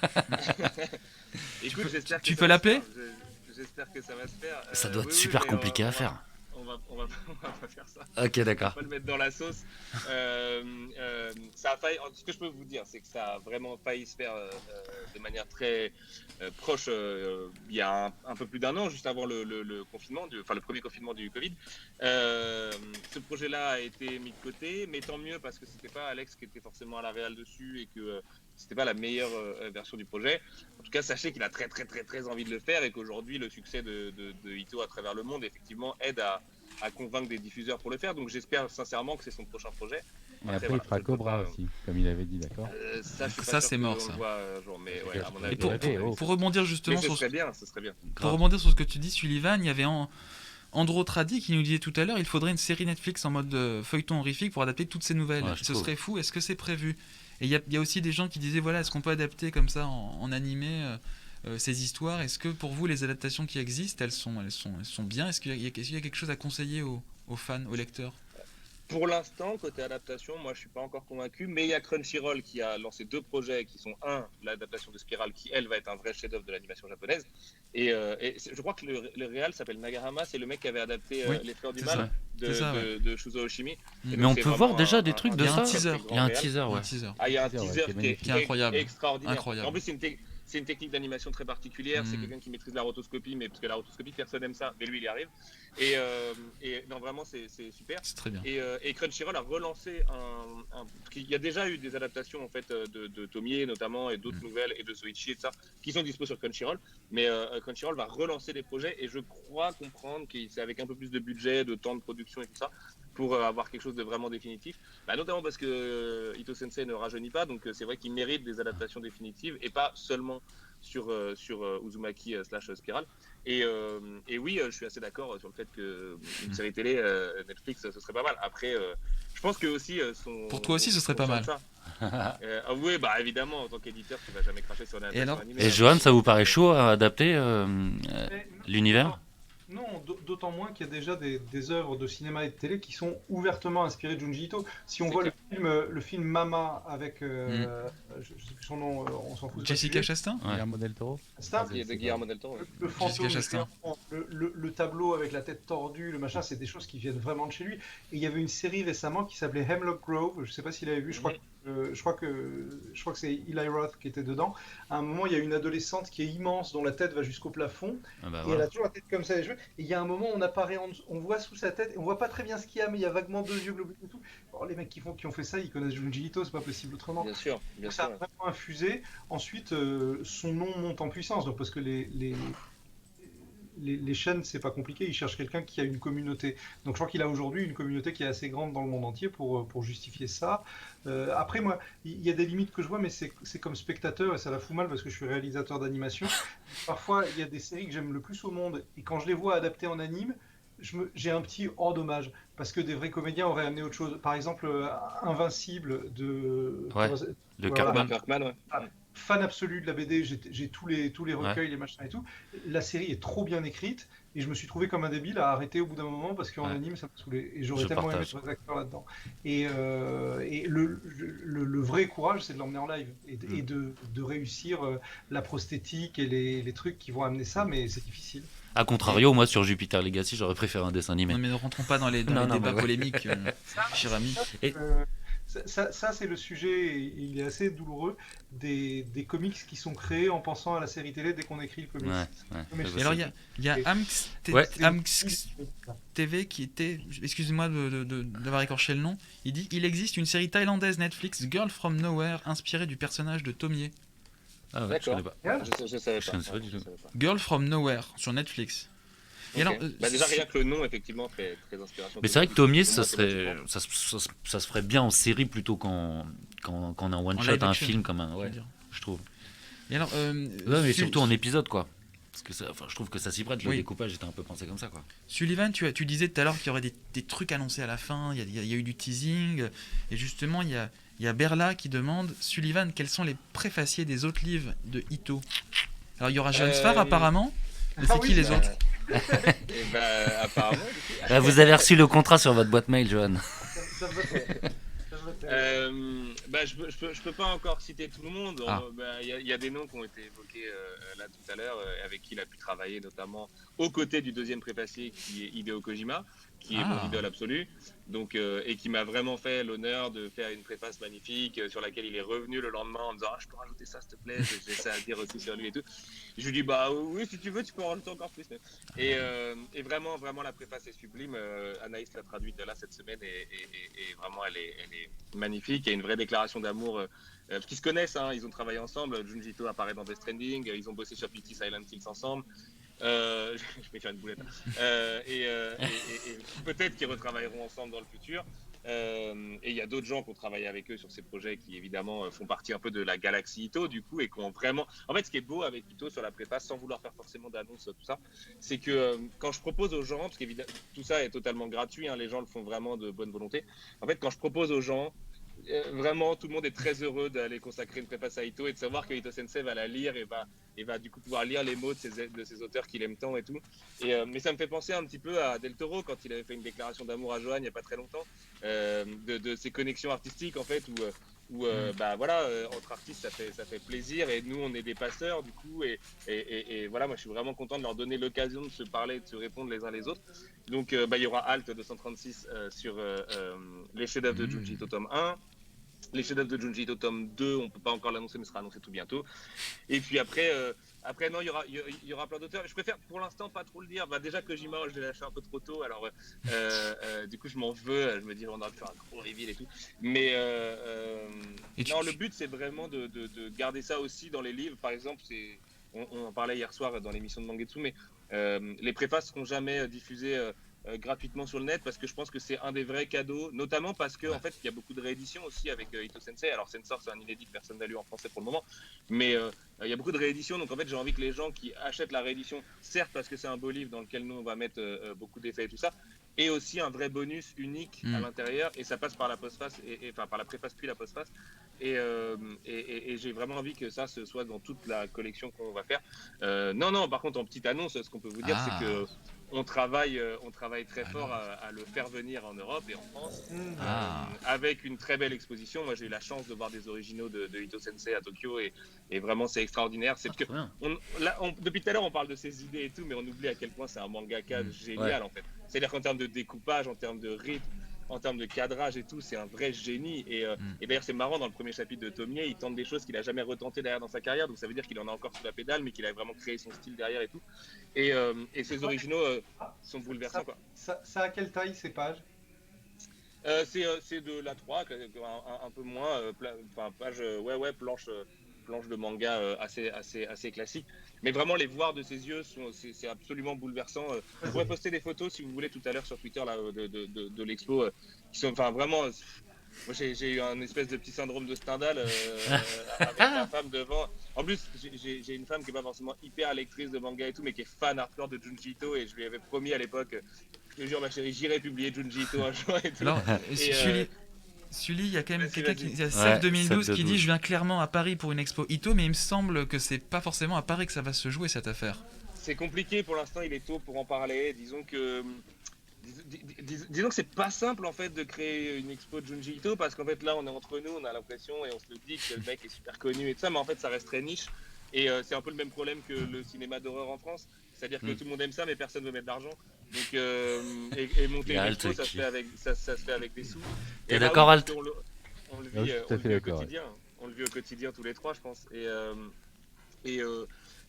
S4: Écoute, j'espère que
S2: tu
S4: ça
S2: peux
S4: va
S2: l'appeler
S4: se faire. J'espère que ça va se faire.
S1: Ça doit être
S4: Oui,
S1: super
S4: mais
S1: compliqué à
S4: on
S1: faire.
S4: on va pas faire ça.
S1: Ok, d'accord.
S4: Pas le mettre dans la sauce. Ça a failli. Ce que je peux vous dire, c'est que ça a vraiment failli se faire de manière très proche il y a un peu plus d'un an, juste avant le confinement, le premier confinement du Covid. Ce projet-là a été mis de côté, mais tant mieux parce que c'était pas Alex qui était forcément à la réal dessus et que c'était pas la meilleure version du projet. En tout cas, sachez qu'il a très très très très envie de le faire et qu'aujourd'hui, le succès de Ito à travers le monde effectivement aide à convaincre des diffuseurs pour le faire. Donc j'espère sincèrement que c'est son prochain projet.
S3: Et après,
S4: voilà,
S3: il fera
S4: je peux
S3: Cobra
S4: pas,
S3: aussi, comme il avait dit, d'accord.
S4: Ça, je suis pas
S2: Ça,
S4: sûr
S2: c'est
S4: que
S2: mort,
S4: on
S2: ça.
S4: le voit un jour, mais ouais, à mon
S3: Et
S4: avis.
S2: Pour rebondir
S4: Mais
S2: justement
S4: ce
S2: sur
S4: serait bien, ce serait bien.
S2: Pour rebondir sur ce que tu dis, Sullivan, il y avait Andro Tradi qui nous disait tout à l'heure il faudrait une série Netflix en mode feuilleton horrifique pour adapter toutes ces nouvelles.
S1: Ouais, je
S2: Ce
S1: trouve.
S2: serait fou, est-ce que c'est prévu? Et il y a aussi des gens qui disaient voilà, est-ce qu'on peut adapter comme ça en animé ces histoires? Est-ce que pour vous, les adaptations qui existent, elles sont bien? Est-ce qu'il y a quelque chose à conseiller aux fans, aux lecteurs?
S4: Pour l'instant, côté adaptation, moi je suis pas encore convaincu, mais il y a Crunchyroll qui a lancé 2 projets qui sont l'adaptation de Spiral qui elle va être un vrai chef-d'œuvre de l'animation japonaise et je crois que le réal s'appelle Nagahama, c'est le mec qui avait adapté
S2: Oui,
S4: Les Fleurs du
S2: c'est
S4: Mal
S2: ça. C'est ça, ouais.
S4: de Shuzo Oshimi.
S2: Mais
S4: Et
S1: Mais
S4: donc,
S1: on
S4: c'est
S1: peut
S4: vraiment
S1: voir déjà des trucs de
S2: il y a un
S1: ça.
S2: teaser.
S1: Il y a un
S4: réal.
S1: teaser, ouais.
S2: Un teaser.
S4: Ah, il y a un
S3: Teaser, ouais,
S4: teaser
S3: qui est
S4: qui
S3: magnifique.
S2: Qui est incroyable.
S4: extraordinaire.
S2: Incroyable.
S4: En plus, c'est une technique d'animation très particulière. C'est
S2: Mm.
S4: quelqu'un qui maîtrise la rotoscopie, mais parce que la rotoscopie, personne n'aime ça, mais lui, il y arrive. Et non, vraiment, c'est super.
S2: C'est très bien.
S4: Et Crunchyroll a relancé parce qu'il y a déjà eu des adaptations en fait de Tomier notamment et d'autres nouvelles et de Soichi et de ça qui sont dispo sur Crunchyroll, mais Crunchyroll va relancer les projets et je crois comprendre que c'est avec un peu plus de budget, de temps de production et tout ça pour avoir quelque chose de vraiment définitif, notamment parce que Ito Sensei ne rajeunit pas, donc c'est vrai qu'il mérite des adaptations définitives et pas seulement sur Uzumaki / Spiral. Et oui, je suis assez d'accord sur le fait qu'une série télé Netflix, ce serait pas mal. Après, je pense que aussi
S2: Pour toi aussi, ce serait pas mal.
S4: Oui, bah évidemment, en tant qu'éditeur, tu vas jamais cracher sur une
S2: Et alors
S4: adaptation animée.
S1: Et Johan, ça vous paraît chaud à adapter
S5: Mais-
S1: l'univers?
S5: Non, d'autant moins qu'il y a déjà des œuvres de cinéma et de télé qui sont ouvertement inspirées de Junji Ito. Si on
S4: C'est
S5: voit
S4: clair.
S5: le film Mama avec, je sais plus son nom, on s'en fout. c'est pas le
S2: Jessica
S5: sujet.
S2: Chastain.
S1: Ouais.
S3: Guillermo del Toro.
S5: C'est ça.
S4: Qui est de Guillermo del Toro.
S5: Le fantôme,
S2: Jessica Chastain.
S5: le tableau avec la tête tordue, le machin, c'est des choses qui viennent vraiment de chez lui. Et il y avait une série récemment qui s'appelait Hemlock Grove. Je sais pas s'il avait vu. Je crois que c'est Eli Roth qui était dedans. À un moment, il y a une adolescente qui est immense, dont la tête va jusqu'au plafond,
S1: Ah bah
S5: et elle
S1: voilà.
S5: a toujours la tête comme ça les cheveux. Et il y a un moment, on apparaît, on voit sous sa tête, et on voit pas très bien ce qu'il y a, mais il y a vaguement deux yeux globuleux et tout. Bon, les mecs qui ont fait ça, ils connaissent Junji Ito, c'est pas possible autrement.
S4: Bien sûr, bien
S5: Ça a
S4: sûr.
S5: vraiment infusé. Ensuite, son nom monte en puissance, donc parce que les chaînes, c'est pas compliqué, ils cherchent quelqu'un qui a une communauté. Donc je crois qu'il a aujourd'hui une communauté qui est assez grande dans le monde entier pour justifier ça. Après, moi, il y a des limites que je vois, mais c'est comme spectateur, et ça la fout mal parce que je suis réalisateur d'animation. Parfois, il y a des séries que j'aime le plus au monde, et quand je les vois adaptées en anime, j'ai un petit dommage, parce que des vrais comédiens auraient amené autre chose. Par exemple, Invincible de...
S1: Ouais. De
S5: Voilà.
S1: Kirkman.
S4: Kirkman, ouais.
S5: Fan absolu de la BD, j'ai tous les
S1: Ouais.
S5: recueils, les machins et tout. La série est trop bien écrite et je me suis trouvé comme un débile à arrêter au bout d'un moment parce qu'en
S1: Ouais.
S5: anime ça me saoulait et j'aurais
S1: Je
S5: tellement aimé
S1: partage.
S5: de vrais acteurs là-dedans. Et le vrai courage, c'est de l'emmener en live et de réussir la prosthétique et les trucs qui vont amener ça, mais c'est difficile.
S1: A contrario, moi sur Jupiter Legacy, j'aurais préféré un dessin animé.
S2: Non, mais ne rentrons pas dans les
S1: Non, non,
S2: débats
S1: mais ouais.
S2: polémiques, cher ami.
S1: Et-
S5: Ça, c'est le sujet, et il est assez douloureux, des comics qui sont créés en pensant à la série télé dès qu'on écrit le comics.
S1: Ouais,
S5: Mais
S1: c'est
S2: Et alors,
S1: possible.
S2: il y a Amx
S1: Ouais.
S2: TV qui était, excusez-moi d'avoir écorché le nom, il dit il existe une série thaïlandaise Netflix, Girl from Nowhere, inspirée du personnage de Tomie.
S1: Ah ouais, je
S4: D'accord.
S1: connais pas.
S4: Je savais
S1: Je
S4: pas.
S1: connaissais pas du
S4: Je
S1: tout.
S4: savais pas.
S2: Girl from Nowhere sur Netflix. Et
S4: Ok.
S2: alors,
S4: Bah, déjà, rien que le nom, effectivement, fait très inspiration.
S1: Mais c'est vrai que Tomies,
S4: Pour moi,
S1: ça
S4: automatiquement.
S1: se ferait bien en série plutôt qu'en un one
S2: En
S1: shot,
S2: live
S1: un
S2: action,
S1: film comme un.
S2: je veux
S1: Ouais,
S2: dire.
S1: je trouve.
S2: Et alors,
S1: Ouais, mais surtout en épisode quoi. Parce que je trouve que ça s'y prête. Le
S2: Oui.
S1: découpage était un peu pensé comme ça quoi.
S2: Sullivan, tu disais tout à l'heure qu'il y aurait des trucs annoncés à la fin, il y a eu du teasing, et justement, il y a Berla qui demande Sullivan, quels sont les préfaciers des autres livres de Ito? Alors, il y aura Jeanne Sfar apparemment, mais c'est
S5: Ah
S2: qui
S5: oui,
S2: les
S5: ça-
S2: autres?
S4: Et bah, apparemment, du coup.
S1: Là, vous avez reçu le contrat sur votre boîte mail, Johan.
S5: Ça me va très- ça me va très-
S4: Bah, je peux pas encore citer tout le monde.
S2: Ah.
S4: Bah, il y a des noms qui ont été évoqués là tout à l'heure, avec qui il a pu travailler, notamment aux côtés du deuxième préfacier qui est Hideo Kojima, qui est
S2: Ah.
S4: mon idole absolu, donc, et qui m'a vraiment fait l'honneur de faire une préface magnifique sur laquelle il est revenu le lendemain en me disant je peux rajouter ça s'il te plaît, j'ai ça à dire aussi sur lui et tout. Je lui dis bah oui, si tu veux tu peux en rajouter encore plus. Et vraiment la préface est sublime. Anaïs l'a traduite là cette semaine et vraiment elle est magnifique. Il y a une vraie déclaration d'amour. Parce qu'ils se connaissent, hein, ils ont travaillé ensemble. Junji Ito apparaît dans Death Stranding, ils ont bossé sur PT Silent Hills ensemble. Je vais faire une boulette. Et peut-être qu'ils retravailleront ensemble dans le futur. Et il y a d'autres gens qui ont travaillé avec eux sur ces projets qui évidemment font partie un peu de la galaxie Ito du coup et qui ont vraiment. En fait, ce qui est beau avec Ito sur la préface, sans vouloir faire forcément d'annonce tout ça, c'est que quand je propose aux gens, parce qu'évidemment tout ça est totalement gratuit, hein, les gens le font vraiment de bonne volonté. En fait, quand je propose aux gens vraiment, tout le monde est très heureux d'aller consacrer une préface à Ito et de savoir que Ito Sensei va la lire et va du coup pouvoir lire les mots de ces auteurs qu'il aime tant et tout. Mais ça me fait penser un petit peu à Del Toro quand il avait fait une déclaration d'amour à Johan il n'y a pas très longtemps, de ses connexions artistiques en fait, où bah voilà, entre artistes ça fait plaisir et nous on est des passeurs du coup et voilà, moi je suis vraiment content de leur donner l'occasion de se parler, de se répondre les uns les autres. Donc bah, il y aura Alt 236 sur les chefs-d'œuvre de Junji Ito tome 1. Les chefs-d'œuvre de Junji Ito tome 2, on peut pas encore l'annoncer, mais sera annoncé tout bientôt. Et puis après non, il y aura plein d'auteurs. Je préfère pour l'instant pas trop le dire. Bah, déjà Kojima, je l'ai lâché un peu trop tôt, alors du coup je m'en veux. Je me dis on aurait pu faire un gros reveal et tout. Mais non, le but c'est vraiment de garder ça aussi dans les livres. Par exemple, on en parlait hier soir dans l'émission de Mangetsu, mais les préfaces seront jamais diffusées gratuitement sur le net parce que je pense que c'est un des vrais cadeaux, notamment parce que en fait il y a beaucoup de rééditions aussi avec Ito Sensei. Alors Sensor c'est un inédit que personne n'a lu en français pour le moment, mais il y a beaucoup de rééditions, donc en fait j'ai envie que les gens qui achètent la réédition, certes parce que c'est un beau livre dans lequel nous on va mettre beaucoup d'effets et tout ça, et aussi un vrai bonus unique à l'intérieur, et ça passe par la postface enfin par la préface puis la postface, et j'ai vraiment envie que ça soit dans toute la collection qu'on va faire. Non, par contre en petite annonce, ce qu'on peut vous dire c'est que on travaille très fort à le faire venir en Europe et en France, avec une très belle exposition. Moi, j'ai eu la chance de voir des originaux de Ito Sensei à Tokyo et vraiment, c'est extraordinaire. C'est parce que depuis tout à l'heure, on parle de ses idées et tout, mais on oublie à quel point c'est un mangaka génial en fait. C'est-à-dire qu'en termes de découpage, en termes de rythme, en termes de cadrage et tout, c'est un vrai génie. Et d'ailleurs, c'est marrant, dans le premier chapitre de Tomie, il tente des choses qu'il a jamais retenté derrière dans sa carrière. Donc ça veut dire qu'il en a encore sous la pédale, mais qu'il a vraiment créé son style derrière et tout. Et ses originaux sont bouleversants, quoi.
S5: Ça a quelle taille ces pages?
S4: C'est de l'A3, un peu moins, page, planche de manga assez classique. Mais vraiment, les voir de ses yeux, c'est absolument bouleversant. Je pourrais poster des photos, si vous voulez, tout à l'heure sur Twitter là, de l'expo, qui sont vraiment... Moi, j'ai eu un espèce de petit syndrome de Stendhal avec ma femme devant. En plus, j'ai une femme qui n'est pas forcément hyper lectrice de manga et tout, mais qui est fan hardcore de Junji Ito, et je lui avais promis à l'époque, je te jure ma chérie, j'irai publier Junji Ito un jour et tout.
S2: Alors, Sully, il y a quand même quelqu'un qui, il y a Seb 2012 qui dit je viens clairement à Paris pour une expo Ito, mais il me semble que c'est pas forcément à Paris que ça va se jouer cette affaire.
S4: C'est compliqué pour l'instant, il est tôt pour en parler. Disons que c'est pas simple en fait de créer une expo de Junji Ito, parce qu'en fait là on est entre nous, on a l'impression et on se le dit que le mec est super connu et tout ça, mais en fait ça reste très niche. Et c'est un peu le même problème que le cinéma d'horreur en France, c'est-à-dire que tout le monde aime ça mais personne veut mettre d'argent. Donc et monter une expo, ça se fait avec des sous.
S1: T'es d'accord, Alt?
S4: On le vit au quotidien. On le vit au quotidien tous les trois, je pense.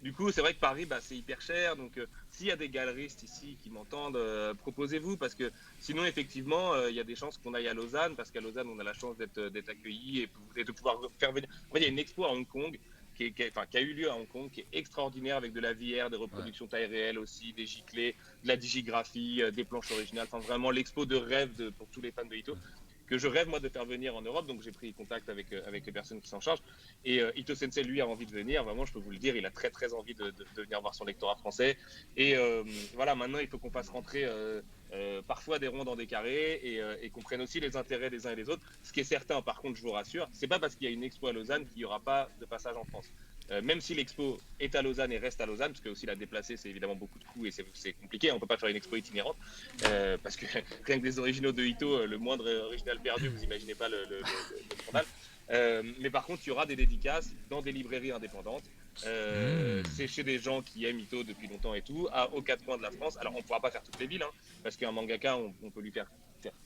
S4: Du coup, c'est vrai que Paris, c'est hyper cher. Donc, s'il y a des galeristes ici qui m'entendent, proposez-vous. Parce que sinon, effectivement, il y a des chances qu'on aille à Lausanne. Parce qu'à Lausanne, on a la chance d'être accueillis et de pouvoir faire venir. En fait, il y a une expo à Hong Kong qui a eu lieu à Hong Kong, qui est extraordinaire, avec de la VR, des reproductions taille réelle aussi, des giclées, de la digigraphie, des planches originales. Enfin, vraiment l'expo de rêve pour tous les fans de Ito, que je rêve moi de faire venir en Europe. Donc j'ai pris contact avec les personnes qui s'en chargent. Et Ito Sensei, lui, a envie de venir. Vraiment, je peux vous le dire, il a très très envie de venir voir son lectorat français. Et voilà, maintenant il faut qu'on fasse rentrer parfois des ronds dans des carrés et qu'on prenne aussi les intérêts des uns et des autres. Ce qui est certain, par contre, je vous rassure, c'est pas parce qu'il y a une expo à Lausanne qu'il n'y aura pas de passage en France. Même si l'expo est à Lausanne et reste à Lausanne, parce que aussi la déplacer, c'est évidemment beaucoup de coûts et c'est compliqué. On peut pas faire une expo itinérante parce que rien que des originaux de Ito, le moindre original perdu, vous imaginez pas le scandale. Mais par contre, il y aura des dédicaces dans des librairies indépendantes. C'est chez des gens qui aiment Ito depuis longtemps et tout, aux quatre coins de la France. Alors, on ne pourra pas faire toutes les villes, hein, parce qu'un mangaka, on peut lui faire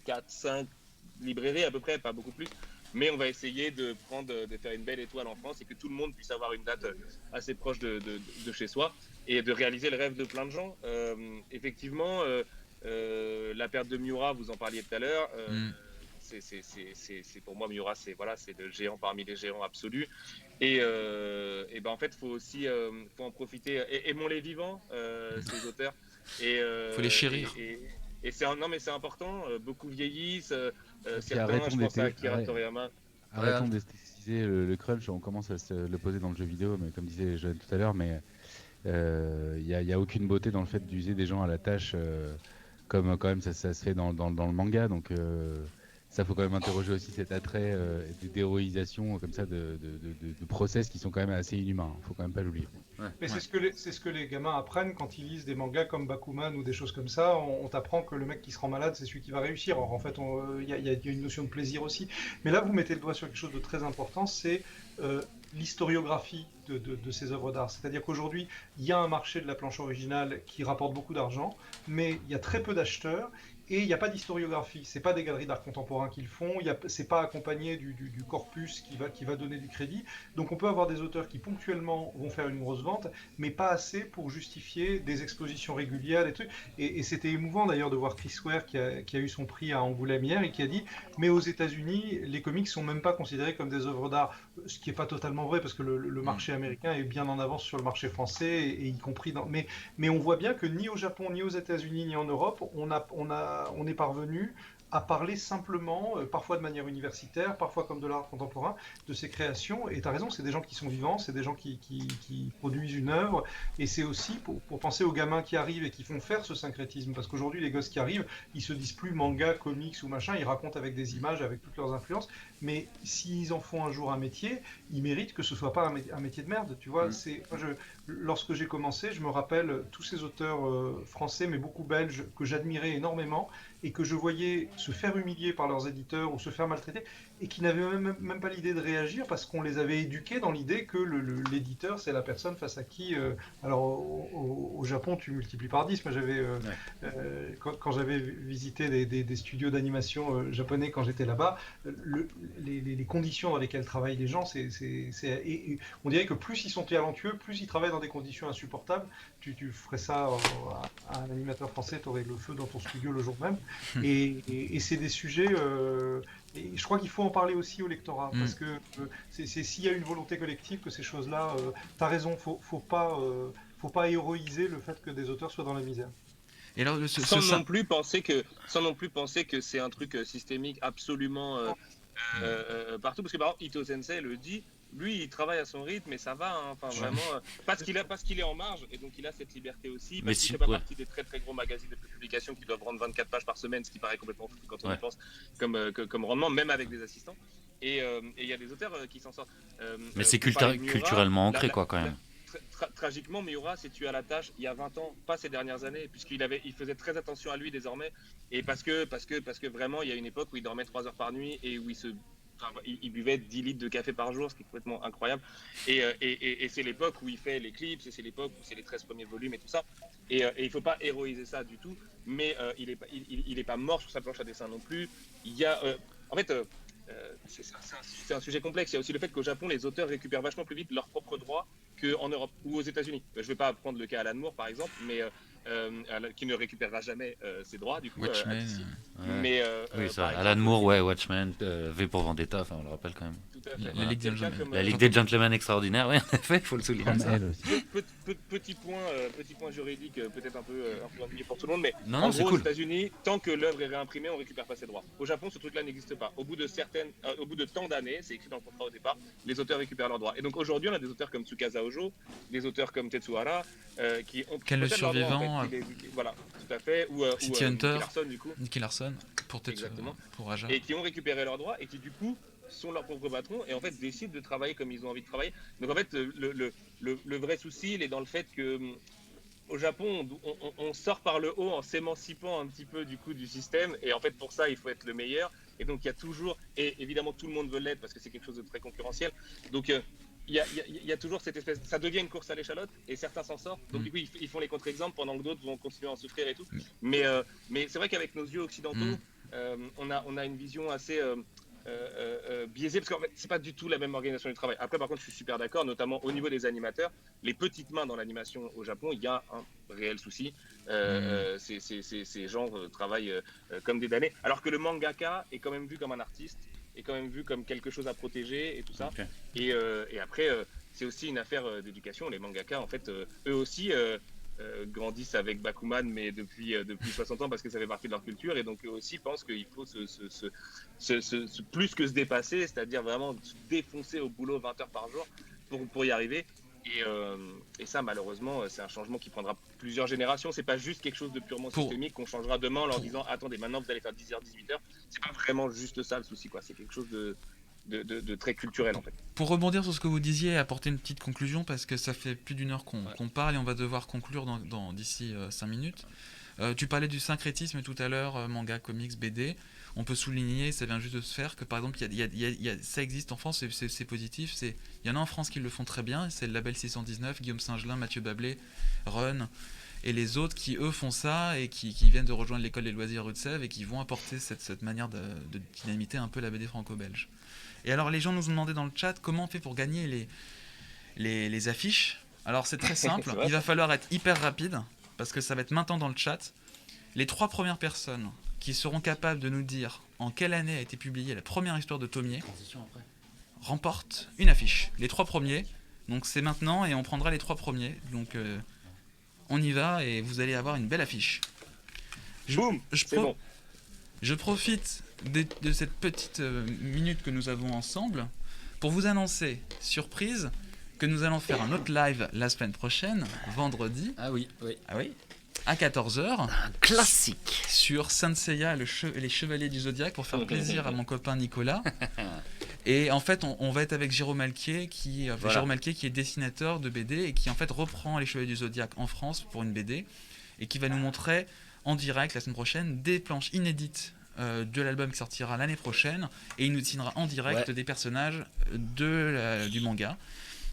S4: 4, 5 librairies à peu près, pas beaucoup plus. Mais on va essayer de faire une belle étoile en France et que tout le monde puisse avoir une date assez proche de chez soi et de réaliser le rêve de plein de gens. Effectivement, la perte de Miura, vous en parliez tout à l'heure. C'est pour moi Miura, c'est le géant parmi les géants absolus. Et en fait, faut aussi faut en profiter. Aimons-les vivants, ces auteurs.
S2: Faut les chérir.
S4: Et c'est important. Beaucoup vieillissent.
S3: Arrêtons
S4: je pense à Akira Toriyama.
S3: Arrêtons d'esthétiser le crunch. On commence à se le poser dans le jeu vidéo, mais comme disait Joël tout à l'heure, mais il y a aucune beauté dans le fait d'user des gens à la tâche, comme quand même ça se fait dans le manga. Donc ça, faut quand même interroger aussi cet attrait d'héroïsation comme ça de process qui sont quand même assez inhumains. Faut quand même pas l'oublier.
S5: Mais c'est ce que les gamins apprennent quand ils lisent des mangas comme Bakuman ou des choses comme ça. On t'apprend que le mec qui se rend malade, c'est celui qui va réussir. Alors en fait, il y a une notion de plaisir aussi. Mais là, vous mettez le doigt sur quelque chose de très important, c'est l'historiographie de ces œuvres d'art. C'est-à-dire qu'aujourd'hui, il y a un marché de la planche originale qui rapporte beaucoup d'argent, mais il y a très peu d'acheteurs. Et il n'y a pas d'historiographie, c'est pas des galeries d'art contemporain qui le font, c'est pas accompagné du corpus qui va donner du crédit. Donc on peut avoir des auteurs qui ponctuellement vont faire une grosse vente, mais pas assez pour justifier des expositions régulières, des trucs. Et c'était émouvant d'ailleurs de voir Chris Ware qui a eu son prix à Angoulême hier et qui a dit mais aux États-Unis les comics sont même pas considérés comme des œuvres d'art, ce qui est pas totalement vrai parce que le marché américain est bien en avance sur le marché français et y compris mais on voit bien que ni au Japon, ni aux États-Unis, ni en Europe on est parvenu à parler simplement, parfois de manière universitaire, parfois comme de l'art contemporain, de ces créations. Et tu as raison, c'est des gens qui sont vivants, c'est des gens qui produisent une œuvre, et c'est aussi pour penser aux gamins qui arrivent et qui font faire ce syncrétisme, parce qu'aujourd'hui les gosses qui arrivent, ils se disent plus manga, comics ou machin, ils racontent avec des images, avec toutes leurs influences, mais s'ils en font un jour un métier, ils méritent que ce soit pas un métier de merde, tu vois. Lorsque j'ai commencé, je me rappelle tous ces auteurs français, mais beaucoup belges, que j'admirais énormément, et que je voyais se faire humilier par leurs éditeurs ou se faire maltraiter, et qui n'avaient même pas l'idée de réagir parce qu'on les avait éduqués dans l'idée que l'éditeur, c'est la personne face à qui... alors au Japon, tu multiplies par 10. Moi, quand j'avais visité des studios d'animation japonais quand j'étais là-bas, les conditions dans lesquelles travaillent les gens, et on dirait que plus ils sont talentueux, plus ils travaillent dans des conditions insupportables. Tu ferais ça à un animateur français, tu aurais le feu dans ton studio le jour même. Et c'est des sujets... et je crois qu'il faut en parler aussi au lectorat, parce que c'est s'il y a une volonté collective que ces choses-là... T'as raison, faut pas héroïser le fait que des auteurs soient dans la misère.
S2: Et alors,
S4: sans non plus penser que c'est un truc systémique absolument partout, parce que par exemple Ito Sensei le dit, lui il travaille à son rythme et ça va, hein, enfin vraiment parce qu'il est en marge et donc il a cette liberté aussi, parce qu'il fait pas partie des très très gros magazines de publication qui doivent rendre 24 pages par semaine, ce qui paraît complètement fou quand on y pense comme rendement, même avec des assistants, et il y a des auteurs qui s'en sortent.
S1: Mais c'est culturellement ancré quoi quand même.
S4: Tragiquement, Miura s'est tué à la tâche il y a 20 ans, pas ces dernières années, puisqu'il faisait très attention à lui désormais, et parce que vraiment il y a une époque où il dormait 3 heures par nuit et où il buvait 10 litres de café par jour, ce qui est complètement incroyable, et c'est l'époque où il fait l'éclipse, et c'est l'époque où c'est les 13 premiers volumes et tout ça, et il faut pas héroïser ça du tout, mais il est pas mort sur sa planche à dessin non plus. Il y a en fait c'est un sujet complexe. Il y a aussi le fait qu'au Japon, les auteurs récupèrent vachement plus vite leurs propres droits qu'en Europe ou aux États-Unis. Je ne vais pas prendre le cas Alan Moore, par exemple, mais qui ne récupérera jamais ses droits, du coup.
S2: Watchmen.
S1: Mais, oui, ça. Alan Moore, Watchmen, V pour Vendetta, enfin, on le rappelle quand même.
S4: Tout à fait.
S1: La Ligue des Gentlemen extraordinaire, oui, en effet, il faut le souligner.
S4: Petit point juridique, peut-être un peu ennuyeux pour tout le monde, mais
S1: non,
S4: en gros,
S1: cool.
S4: aux États-Unis, tant que l'œuvre est réimprimée, on récupère pas ses droits. Au Japon, ce truc-là n'existe pas. Au bout de tant d'années, c'est écrit dans le contrat au départ, les auteurs récupèrent leurs droits. Et donc aujourd'hui, on a des auteurs comme Tsukasa Ojo, des auteurs comme Tetsuhara, qui ont
S2: Ken le survivant,
S4: en fait, voilà, tout à fait, ou
S2: City Hunter,
S4: Nicky Larson, du coup.
S2: Nicky Larson, pour
S4: Exactement.
S2: Pour Aja.
S4: Et qui ont récupéré leurs droits et qui du coup sont leurs propres patrons et en fait décident de travailler comme ils ont envie de travailler. Donc en fait le vrai souci il est dans le fait que au Japon on sort par le haut en s'émancipant un petit peu du coup du système, et en fait pour ça il faut être le meilleur, et donc il y a toujours, et évidemment tout le monde veut l'être parce que c'est quelque chose de très concurrentiel, donc il y a toujours cette espèce, ça devient une course à l'échalote et certains s'en sortent, donc du coup ils font les contre-exemples pendant que d'autres vont continuer à en souffrir et tout, mais c'est vrai qu'avec nos yeux occidentaux on a une vision assez biaisée, parce qu'en fait c'est pas du tout la même organisation du travail. Après par contre je suis super d'accord, notamment au niveau des animateurs, les petites mains dans l'animation au Japon, il y a un réel souci. Ces gens travaillent comme des damnés, alors que le mangaka est quand même vu comme un artiste, est quand même vu comme quelque chose à protéger et tout ça. Okay. Et après c'est aussi une affaire d'éducation. Les mangakas en fait eux aussi grandissent avec Bakuman, mais depuis 60 ans, parce que ça fait partie de leur culture, et donc eux aussi pensent qu'il faut plus que se dépasser, c'est-à-dire vraiment se défoncer au boulot 20 heures par jour pour y arriver. Et ça, malheureusement, c'est un changement qui prendra plusieurs générations. C'est pas juste quelque chose de purement systémique qu'on changera demain en leur disant attendez, maintenant vous allez faire 10h, 18h. C'est pas vraiment juste ça le souci, quoi. C'est quelque chose de très culturel en fait.
S2: Pour rebondir sur ce que vous disiez et apporter une petite conclusion, parce que ça fait plus d'une heure qu'on parle et on va devoir conclure d'ici 5 minutes. Tu parlais du syncrétisme tout à l'heure, manga, comics, BD. On peut souligner, ça vient juste de se faire, que par exemple ça existe en France, c'est positif. Il y en a en France qui le font très bien, c'est le label 619, Guillaume Singelin, Mathieu Bablé, Run, et les autres qui eux font ça et qui viennent de rejoindre l'école des loisirs rue de Sèvres et qui vont apporter cette manière de dynamiter un peu la BD franco-belge. Et alors les gens nous ont demandé dans le chat comment on fait pour gagner les affiches. Alors c'est très simple, il va falloir être hyper rapide parce que ça va être maintenant dans le chat. Les 3 premières personnes qui seront capables de nous dire en quelle année a été publiée la première histoire de Thomier remportent une affiche. Les 3 premiers, donc c'est maintenant et on prendra les 3 premiers. Donc on y va et vous allez avoir une belle affiche.
S4: Boum, c'est bon.
S2: Je profite de cette petite minute que nous avons ensemble pour vous annoncer, surprise, que nous allons faire un autre live la semaine prochaine, vendredi.
S1: Ah oui, oui.
S2: Ah oui, à 14h.
S1: Un classique.
S2: Sur Saint Seiya et les Chevaliers du Zodiaque pour faire plaisir à mon copain Nicolas. Et en fait, on va être avec Jérôme Alquier Jérôme Alquier qui est dessinateur de BD et qui en fait reprend les Chevaliers du Zodiaque en France pour une BD et qui va nous montrer en direct la semaine prochaine des planches inédites de l'album qui sortira l'année prochaine et il nous dessinera en direct des personnages du manga.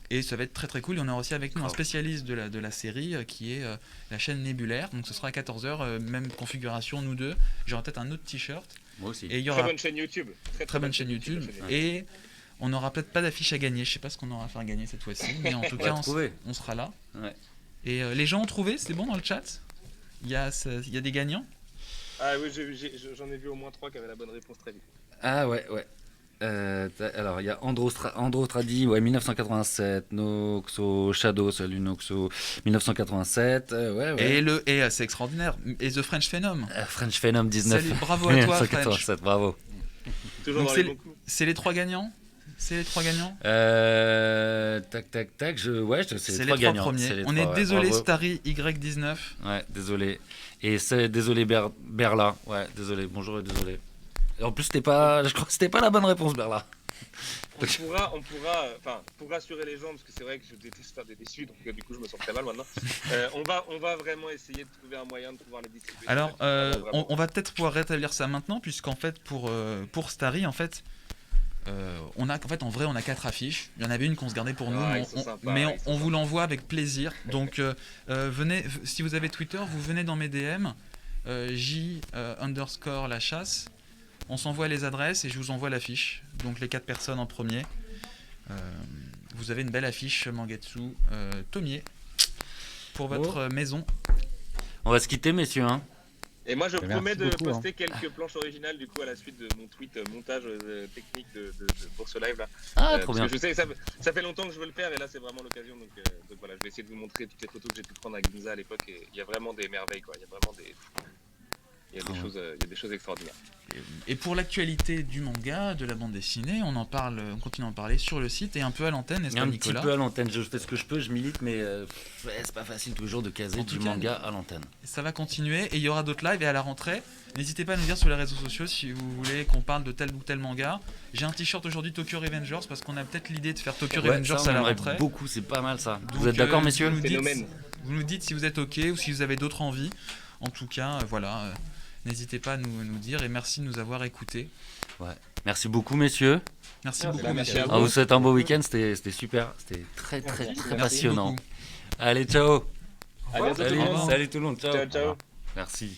S2: Et ça va être très très cool. Et on a aussi avec nous un spécialiste de la série qui est la chaîne Nébulaire. Donc ce sera à 14h, même configuration, nous deux. J'aurai peut-être un autre t-shirt.
S1: Moi aussi.
S2: Et il y aura
S4: Très bonne chaîne YouTube.
S2: très bonne chaîne YouTube. Et on n'aura peut-être pas d'affiche à gagner. Je sais pas ce qu'on aura à faire gagner cette fois-ci. Mais en tout cas, on sera là.
S1: Ouais.
S2: Et les gens ont trouvé, c'est bon dans le chat. Il y a des gagnants.
S4: Ah oui, j'en ai vu au moins 3 qui avaient la bonne réponse très vite.
S1: Ah ouais. Alors, il y a Andro Tradi, 1987, Noxo Shadow, salut Noxo, 1987,
S2: Et c'est extraordinaire. Et The French Phenom.
S1: French Phenom 19.
S2: Salut, bravo à toi,
S1: 1987, bravo.
S4: Toujours
S2: Donc
S4: dans les bons coups.
S2: c'est les 3 gagnants. C'est les 3 gagnants.
S1: Tac, c'est
S2: C'est
S1: les
S2: les
S1: 3
S2: 3
S1: gagnants.
S2: premiers.
S1: C'est les
S2: On
S1: 3,
S2: est désolé,
S1: bravo.
S2: Starry Y19.
S1: Ouais, désolé. Et c'est désolé Berla. Ouais, désolé. Bonjour et désolé. Et en plus, je crois que c'était pas la bonne réponse, Berla.
S4: On pourra, pour rassurer les gens, parce que c'est vrai que je déteste faire des déçus, donc du coup je me sens très mal maintenant. On va vraiment essayer de trouver un moyen de pouvoir les distribuer.
S2: Alors, on va peut-être pouvoir rétablir ça maintenant, puisqu'en fait, pour Starry, en fait, on a 4 affiches. Il y en avait une qu'on se gardait pour nous, mais on vous l'envoie avec plaisir. Donc, venez, si vous avez Twitter, vous venez dans mes DM, j_ la chasse. On s'envoie les adresses et je vous envoie l'affiche. Donc les 4 personnes en premier. Vous avez une belle affiche Mangetsu Tomier pour votre maison.
S1: On va se quitter, messieurs. Hein.
S4: Et moi je promets de
S3: beaucoup,
S4: poster quelques planches originales du coup à la suite de mon tweet montage technique pour ce live là.
S1: Ah, trop
S4: parce
S1: bien.
S4: que je sais que ça fait longtemps que je veux le faire et là c'est vraiment l'occasion donc voilà, je vais essayer de vous montrer toutes les photos que j'ai pu prendre à Ginza à l'époque et il y a vraiment des merveilles quoi, il y a vraiment des choses extraordinaires.
S2: Et pour l'actualité du manga, de la bande dessinée, on continue à en parler sur le site et un peu à l'antenne, n'est-ce pas Nicolas ?
S1: Un petit peu à l'antenne, je fais ce que je peux, je milite, mais c'est pas facile toujours de caser du manga à l'antenne.
S2: Ça va continuer et il y aura d'autres lives et à la rentrée, n'hésitez pas à nous dire sur les réseaux sociaux si vous voulez qu'on parle de tel ou tel manga. J'ai un t-shirt aujourd'hui Tokyo Revengers parce qu'on a peut-être l'idée de faire Tokyo Revengers
S1: ça,
S2: à la rentrée.
S1: Beaucoup, c'est pas mal ça.
S2: Donc,
S1: vous êtes d'accord, messieurs ?
S2: Vous nous dites si vous êtes ok ou si vous avez d'autres envies. En tout cas, voilà. N'hésitez pas à nous dire et merci de nous avoir écoutés.
S1: Ouais. Merci beaucoup, messieurs.
S2: Merci beaucoup, messieurs.
S1: On vous souhaite un beau week-end, c'était super, c'était très passionnant.
S2: Beaucoup.
S1: Allez, ciao.
S4: À bientôt tout le monde.
S1: Salut tout le monde, ciao.
S4: Ciao.
S1: Merci.